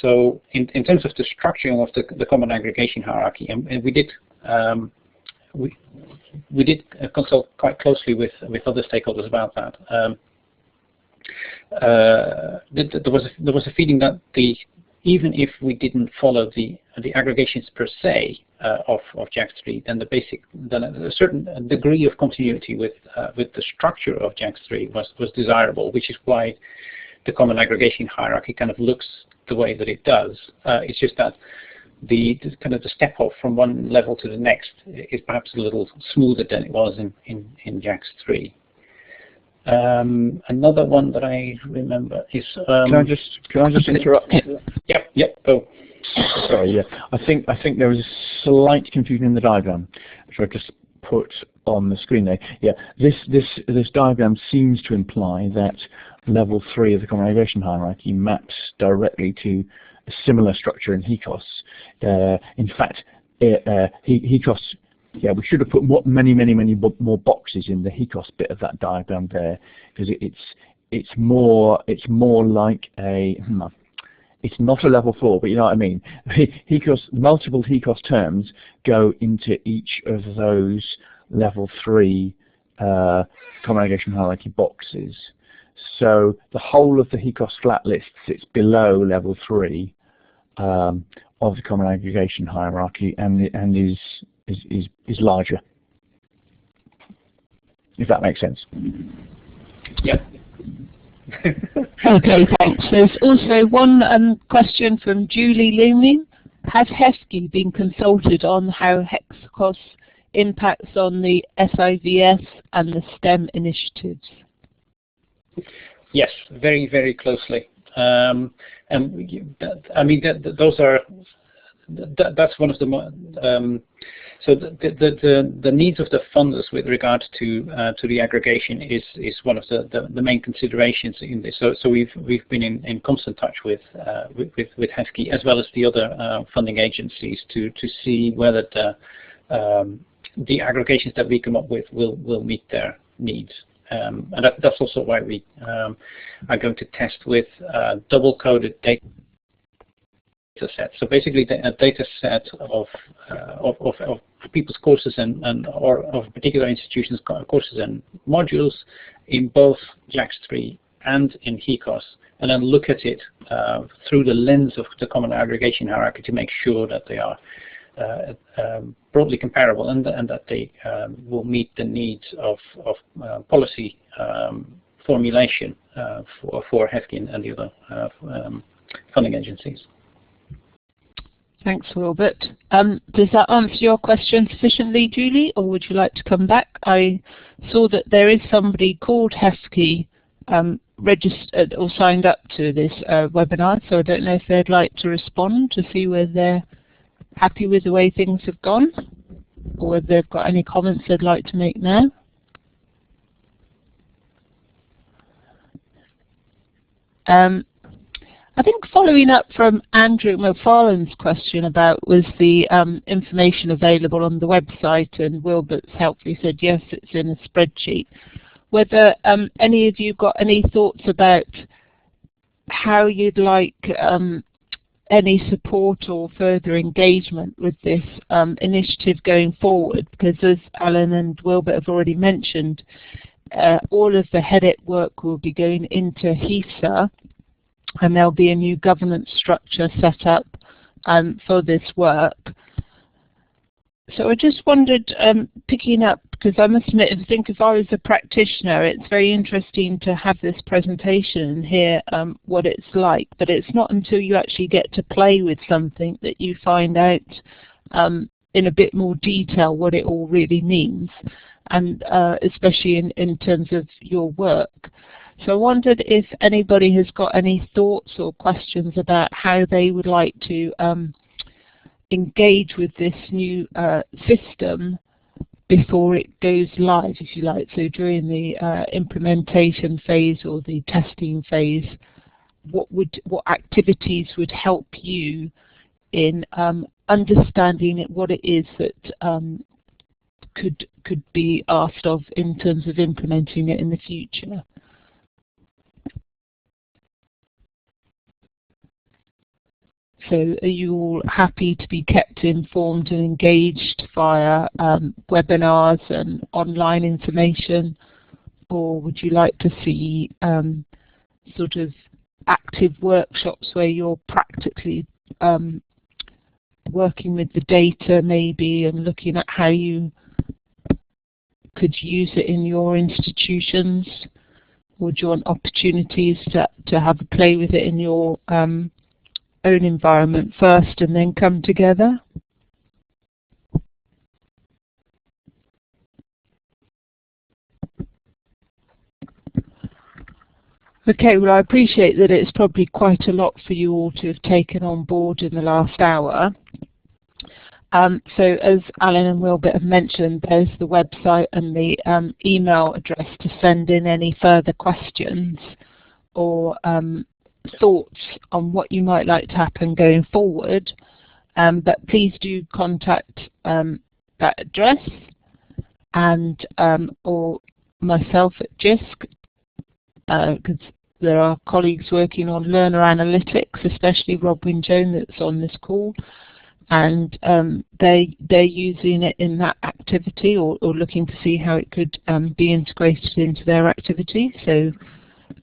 So in terms of the structuring of the common aggregation hierarchy, and we did consult quite closely with other stakeholders about that. There was a feeling that even if we didn't follow the aggregations per se of JACS3, then a certain degree of continuity with the structure of JACS3 was desirable, which is why the common aggregation hierarchy kind of looks the way that it does. It's just that the kind of the step off from one level to the next is perhaps a little smoother than it was in JACS3. Another one that I remember is. Can I just interrupt? Yep. Oh. Sorry. Yeah. I think there was a slight confusion in the diagram, which I just put on the screen there. Yeah. This diagram seems to imply that level 3 of the common aggregation hierarchy maps directly to similar structure in HECOS. In fact, HECOS, yeah, we should have put many more boxes in the HECOS bit of that diagram there, because it's more like a it's not a level 4, but you know what I mean. HECOS, multiple HECOS terms go into each of those level 3 Common Aggregation Hierarchy boxes. So the whole of the HECOS flat list sits below level 3 of the Common Aggregation Hierarchy, and is larger. If that makes sense. Yep. Okay, thanks. There's also one question from Julie Looming. Has HESCI been consulted on how HECOS impacts on the SIVS and the STEM initiatives? Yes, very closely. And I mean, those are that's one of the so the needs of the funders with regard to the aggregation is one of the main considerations in this. So we've been in constant touch with HESCI as well as the other funding agencies to see whether the aggregations that we come up with will meet their needs. And that's also why we are going to test with double-coded data sets. So basically, a data set of people's courses or of particular institutions' courses and modules in both JACS3 and in HECOS, and then look at it through the lens of the Common Aggregation Hierarchy to make sure that they are broadly comparable and that they will meet the needs of policy formulation for HESCI and the other funding agencies. Thanks, Wilbert. Does that answer your question sufficiently, Julie, or would you like to come back? I saw that there is somebody called HESCI registered or signed up to this webinar, so I don't know if they'd like to respond to see whether they're happy with the way things have gone, or whether they've got any comments they'd like to make now. I think following up from Andrew McFarlane's question about was the information available on the website, and Wilbert's helpfully said yes, it's in a spreadsheet. Whether any of you got any thoughts about how you'd like any support or further engagement with this initiative going forward, because as Alan and Wilbert have already mentioned, all of the HEDIT work will be going into HESA, and there'll be a new governance structure set up for this work. So I just wondered, picking up, because I must admit, I think if I was a practitioner, it's very interesting to have this presentation and hear what it's like, but it's not until you actually get to play with something that you find out in a bit more detail what it all really means, and especially in terms of your work. So I wondered if anybody has got any thoughts or questions about how they would like to engage with this new system before it goes live, if you like. So during the implementation phase or the testing phase, what activities would help you in understanding what it is that could be asked of in terms of implementing it in the future? So are you all happy to be kept informed and engaged via webinars and online information, or would you like to see sort of active workshops where you're practically working with the data maybe and looking at how you could use it in your institutions? Or do you want opportunities to have a play with it in your own environment first and then come together? Okay, well I appreciate that it's probably quite a lot for you all to have taken on board in the last hour. So as Alan and Wilbert have mentioned, there's the website and the email address to send in any further questions or thoughts on what you might like to happen going forward, but please do contact that address and or myself at Jisc, because there are colleagues working on learner analytics, especially Rob Winjoan that's on this call, and they're using it in that activity or looking to see how it could be integrated into their activity. So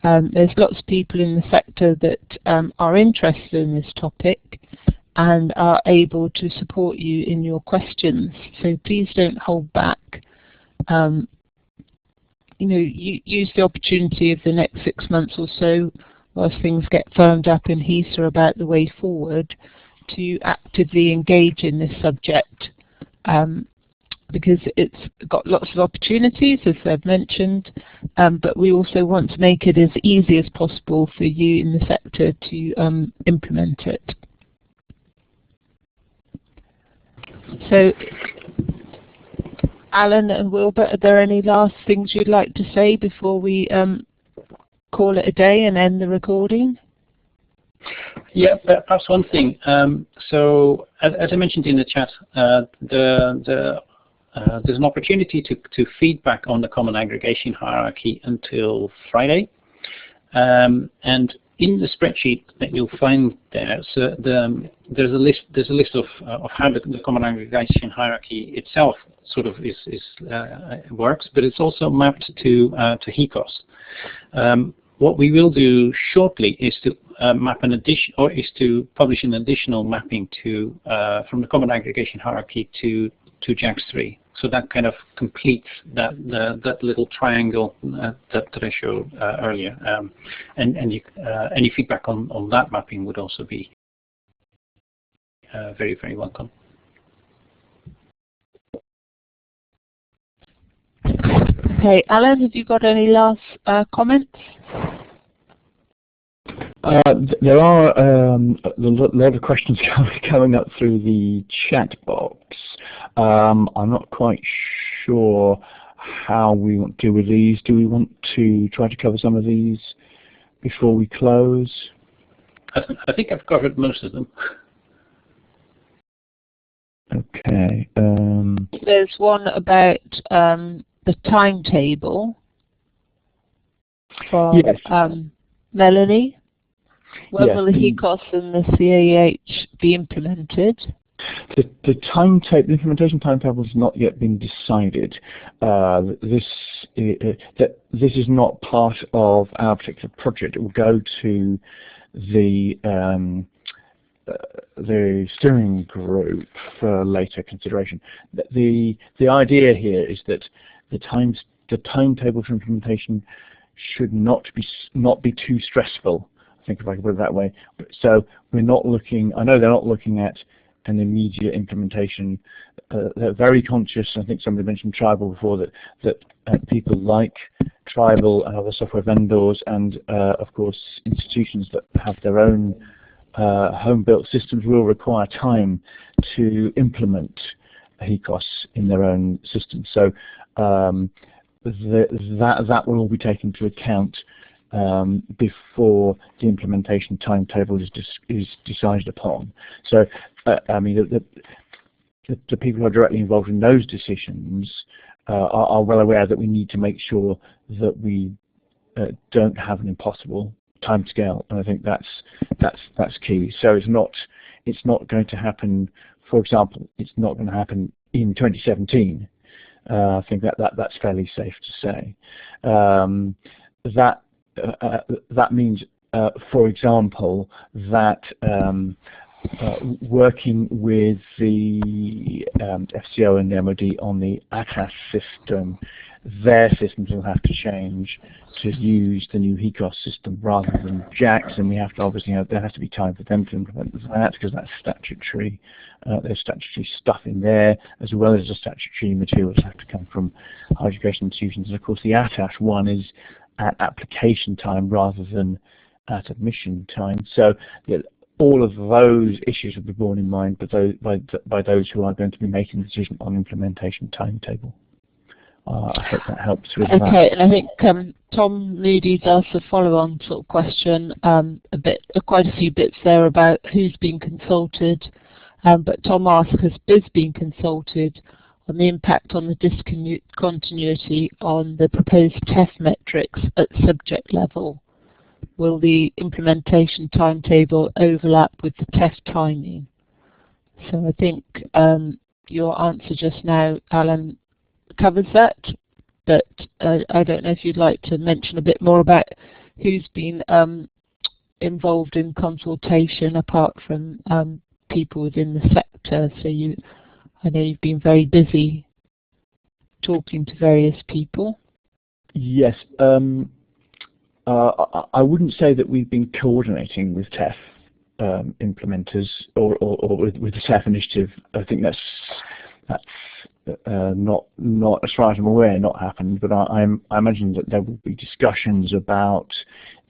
there's lots of people in the sector that are interested in this topic and are able to support you in your questions. So please don't hold back. You know, use the opportunity of the next 6 months or so, whilst things get firmed up in HESA about the way forward, to actively engage in this subject, because it's got lots of opportunities, as I've mentioned, but we also want to make it as easy as possible for you in the sector to implement it. So, Alan and Wilbert, are there any last things you'd like to say before we call it a day and end the recording? Yeah, perhaps one thing. So, as I mentioned in the chat, there's an opportunity to feedback on the Common Aggregation Hierarchy until Friday, and in the spreadsheet that you'll find there, so there's a list of how the Common Aggregation Hierarchy itself sort of works, but it's also mapped to HECOS. What we will do shortly is to publish an additional mapping to from the Common Aggregation Hierarchy to JACS3. So that kind of completes that little triangle that I showed earlier. And any feedback on that mapping would also be very, very welcome. Okay, Alan, have you got any last comments? There are a lot of questions coming up through the chat box. I'm not quite sure how we want to deal with these. Do we want to try to cover some of these before we close? I think I've covered most of them. Okay. There's one about the timetable from yes. Melanie. When yes, will the HECOS and the CAH be implemented? The timetable, the implementation timetable has not yet been decided. This is not part of our particular project. It will go to the steering group for later consideration. The idea here is that the timetable for implementation should not be too stressful. I think, if I can put it that way. So we're not looking. I know they're not looking at an immediate implementation. They're very conscious. I think somebody mentioned Tribal before, that people like Tribal and other software vendors, and of course institutions that have their own home-built systems will require time to implement HECOS in their own systems. So that will all be taken into account before the implementation timetable is decided upon. So, I mean, the people who are directly involved in those decisions are well aware that we need to make sure that we don't have an impossible timescale, and I think that's key. So it's not going to happen. For example, it's not going to happen in 2017. I think that's fairly safe to say. That means, for example, that working with the FCO and the MOD on the ATAS system, their systems will have to change to use the new HECOS system rather than JACS, and we have to obviously there has to be time for them to implement that, because that's statutory. There's statutory stuff in there, as well as the statutory materials have to come from higher education institutions. And of course, the ATAS one is at application time rather than at admission time. So all of those issues will be borne in mind by those who are going to be making the decision on implementation timetable. I hope that helps with that. Okay, and I think Tom Moody's asked a follow-on sort of question, quite a few bits there about who's been consulted, but Tom asks, has BIS been consulted on the impact on the discontinuity on the proposed test metrics at subject level? Will the implementation timetable overlap with the test timing? So I think your answer just now, Alan, covers that, but I don't know if you'd like to mention a bit more about who's been involved in consultation apart from people within the sector. So I know you've been very busy talking to various people. Yes, I wouldn't say that we've been coordinating with TEF implementers or with the TEF initiative. I think that's not, as far as I'm aware, not happened. But I imagine that there will be discussions about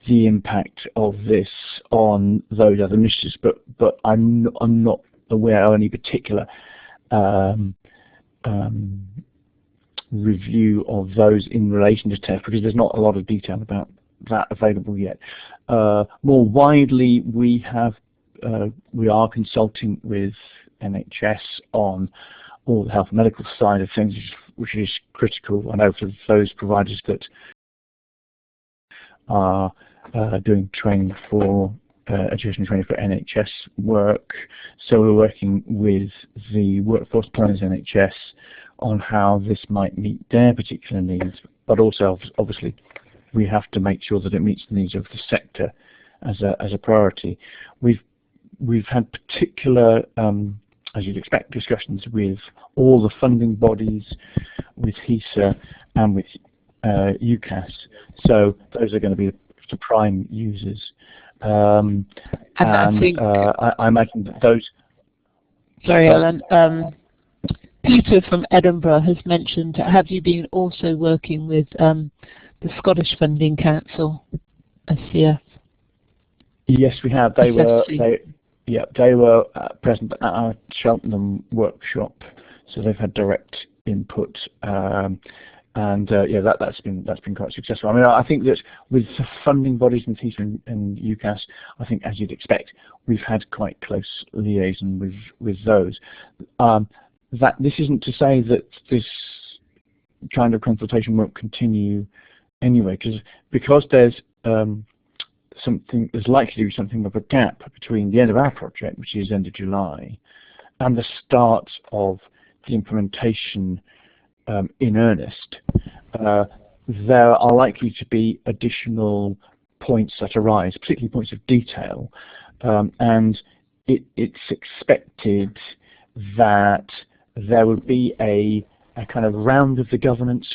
the impact of this on those other initiatives. But I'm not aware of any particular review of those in relation to TEF, because there's not a lot of detail about that available yet. More widely, we are consulting with NHS on all the health and medical side of things, which is critical. I know for those providers that are doing training for education training for NHS work. So we're working with the workforce planners NHS on how this might meet their particular needs, but also obviously we have to make sure that it meets the needs of the sector as a priority. We've had particular, as you'd expect, discussions with all the funding bodies, with HESA and with UCAS. So those are going to be the prime users. And I imagine that those... Sorry, Alan. Peter from Edinburgh has mentioned, have you been also working with the Scottish Funding Council, SCF? Yes, we have. They were present at our Cheltenham workshop, so they've had direct input. Yeah, that's been quite successful. I mean, I think that with the funding bodies and HESA and UCAS, I think, as you'd expect, we've had quite close liaison with those. That this isn't to say that this kind of consultation won't continue anyway, because there's likely to be something of a gap between the end of our project, which is end of July, and the start of the implementation in earnest. There are likely to be additional points that arise, particularly points of detail, and it's expected that there will be a kind of round of the governance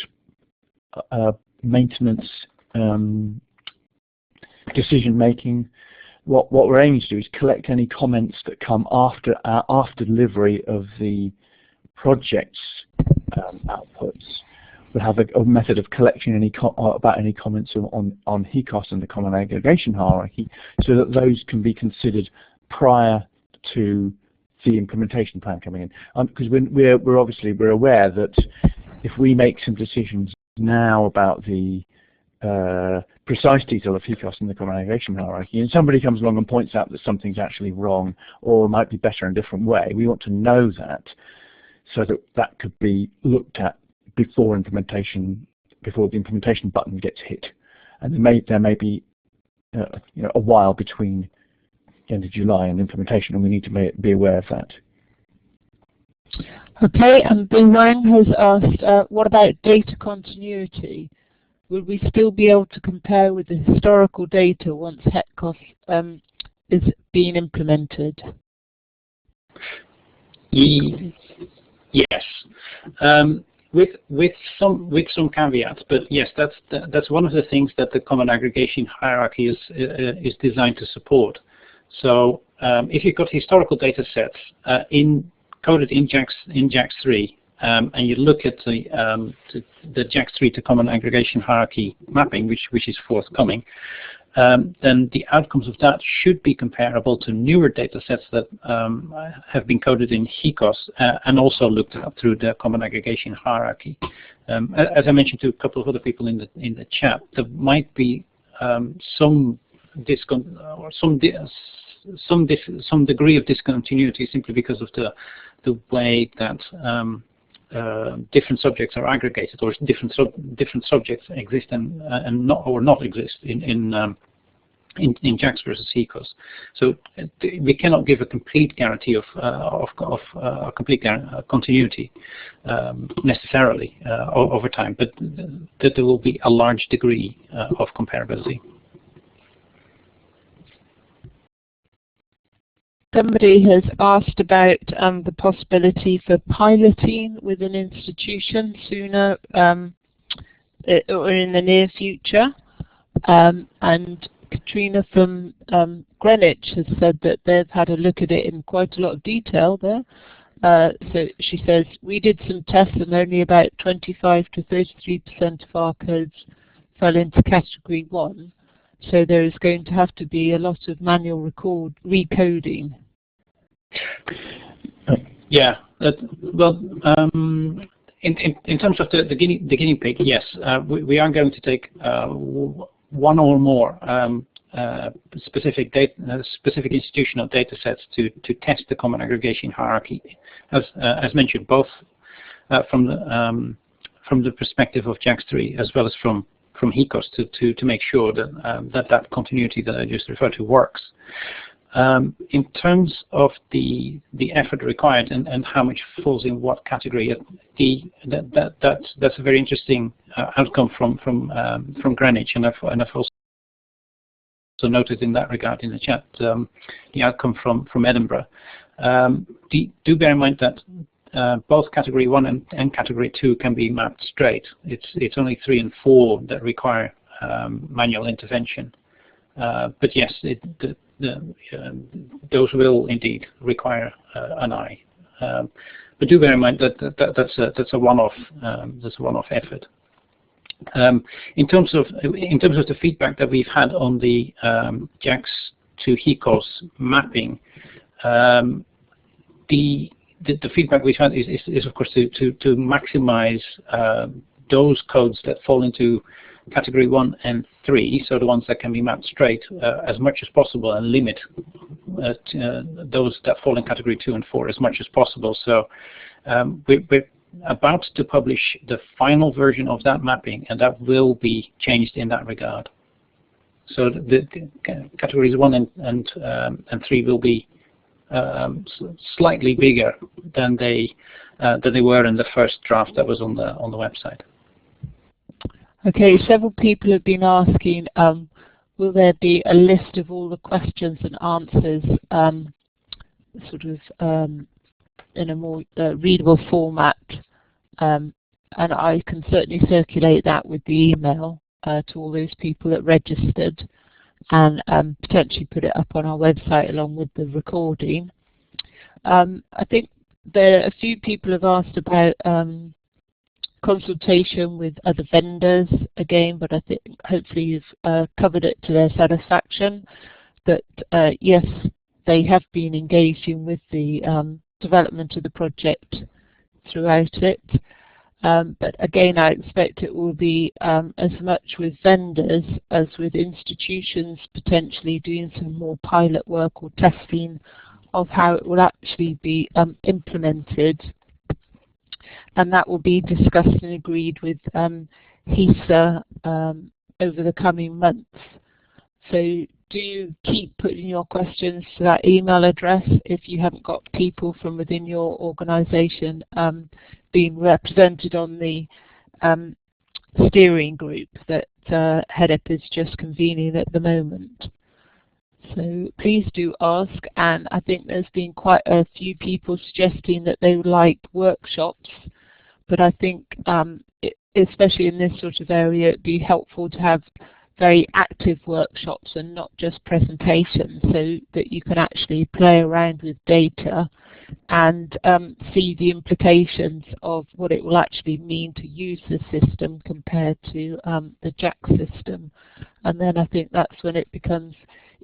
maintenance decision making. What we're aiming to do is collect any comments that come after delivery of the project's outputs. We'll have a method of collecting any comments on HECOS and the Common Aggregation Hierarchy, so that those can be considered prior to the implementation plan coming in. Because we're aware that if we make some decisions now about the precise detail of HECOS and the Common Aggregation Hierarchy, and somebody comes along and points out that something's actually wrong or might be better in a different way, we want to know that, so that could be looked at before the implementation button gets hit. And there may be a while between the end of July and implementation, and we need to be aware of that. Okay, and Bill Wang has asked, what about data continuity? Will we still be able to compare with the historical data once HECOS is being implemented? Yes, with some caveats, but yes, that's one of the things that the Common Aggregation Hierarchy is designed to support. So if you've got historical data sets coded in JACS3, and you look at the JACS3 to Common Aggregation Hierarchy mapping, which is forthcoming, then the outcomes of that should be comparable to newer data sets that have been coded in HECOS and also looked at through the Common Aggregation Hierarchy. As I mentioned to a couple of other people in the chat, there might be some degree of discontinuity simply because of the way that different subjects are aggregated, or different subjects exist and not exist in JACS versus HECOS. So we cannot give a complete guarantee of complete continuity necessarily over time, but that there will be a large degree of comparability. Somebody has asked about the possibility for piloting with an institution sooner or in the near future. And Katrina from Greenwich has said that they've had a look at it in quite a lot of detail there. So she says, we did some tests and only about 25 to 33% of our codes fell into category 1. So there is going to have to be a lot of manual recoding. Yeah, well, in terms of the guinea pig, yes, we are going to take one or more specific institutional data sets to test the Common Aggregation Hierarchy, as mentioned, both from the perspective of JACS3 as well as from HECOS to make sure that that continuity that I just referred to works. In terms of the effort required and how much falls in what category, that's a very interesting outcome from Greenwich, and I've also noted in that regard in the chat the outcome from Edinburgh. Do bear in mind that both category 1 and category 2 can be mapped straight. It's only 3 and 4 that require manual intervention. But yes, those will indeed require an eye. But do bear in mind that that's a one-off effort. In terms of the feedback that we've had on the JACS to HECOS mapping, the feedback we've had is of course to maximize those codes that fall into category 1 and 3, so the ones that can be mapped straight as much as possible, and limit those that fall in category 2 and 4 as much as possible. So we're about to publish the final version of that mapping, and that will be changed in that regard. So the categories 1 and 3 will be slightly bigger than they were in the first draft that was on the website. Okay, several people have been asking, will there be a list of all the questions and answers sort of in a more readable format? And I can certainly circulate that with the email to all those people that registered, and potentially put it up on our website along with the recording. I think a few people have asked about consultation with other vendors again, but I think hopefully you've covered it to their satisfaction. That yes, they have been engaging with the development of the project throughout it. But again, I expect it will be as much with vendors as with institutions potentially doing some more pilot work or testing of how it will actually be implemented. And that will be discussed and agreed with HESA over the coming months. So do keep putting your questions to that email address if you haven't got people from within your organisation being represented on the steering group that HEDEP is just convening at the moment. So please do ask, and I think there's been quite a few people suggesting that they would like workshops, but I think especially in this sort of area, it'd be helpful to have very active workshops and not just presentations, so that you can actually play around with data and see the implications of what it will actually mean to use the system compared to the JACS system. And then I think that's when it becomes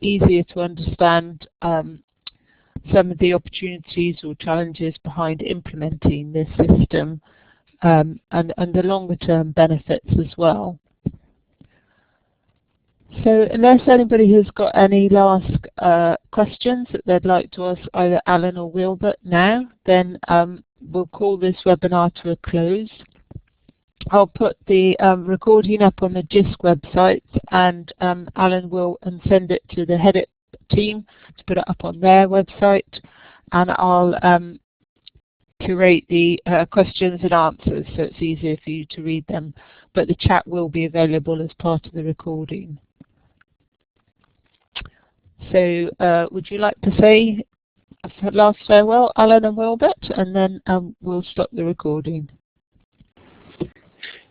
easier to understand some of the opportunities or challenges behind implementing this system, and the longer term benefits as well. So unless anybody has got any last questions that they'd like to ask either Alan or Wilbert now, then we'll call this webinar to a close. I'll put the recording up on the Jisc website, and Alan will send it to the HEDIP team to put it up on their website, and I'll curate the questions and answers so it's easier for you to read them, but the chat will be available as part of the recording. So would you like to say a last farewell, Alan and Wilbert, and then we'll stop the recording?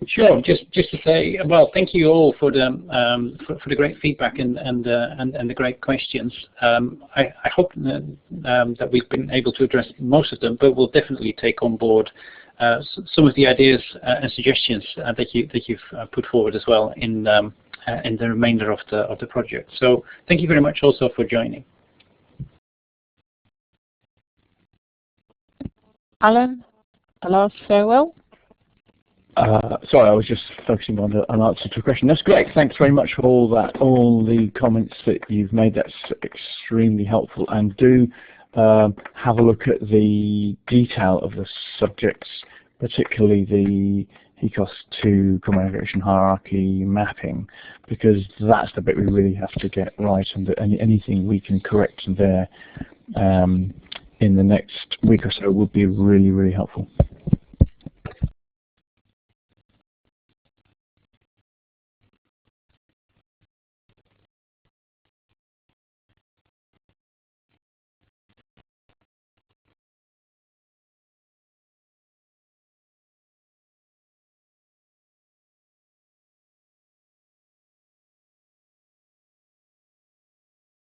Sure. Just to say, well, thank you all for the great feedback and the great questions. I hope that we've been able to address most of them, but we'll definitely take on board some of the ideas and suggestions that you've put forward as well in the remainder of the project. So thank you very much also for joining. Alan, a last farewell? Sorry, I was just focusing on an answer to a question. That's great. Thanks very much for all the comments that you've made. That's extremely helpful. And do have a look at the detail of the subjects, particularly the HECOS to Common Aggregation Hierarchy mapping, because that's the bit we really have to get right, and anything we can correct there in the next week or so would be really, really helpful.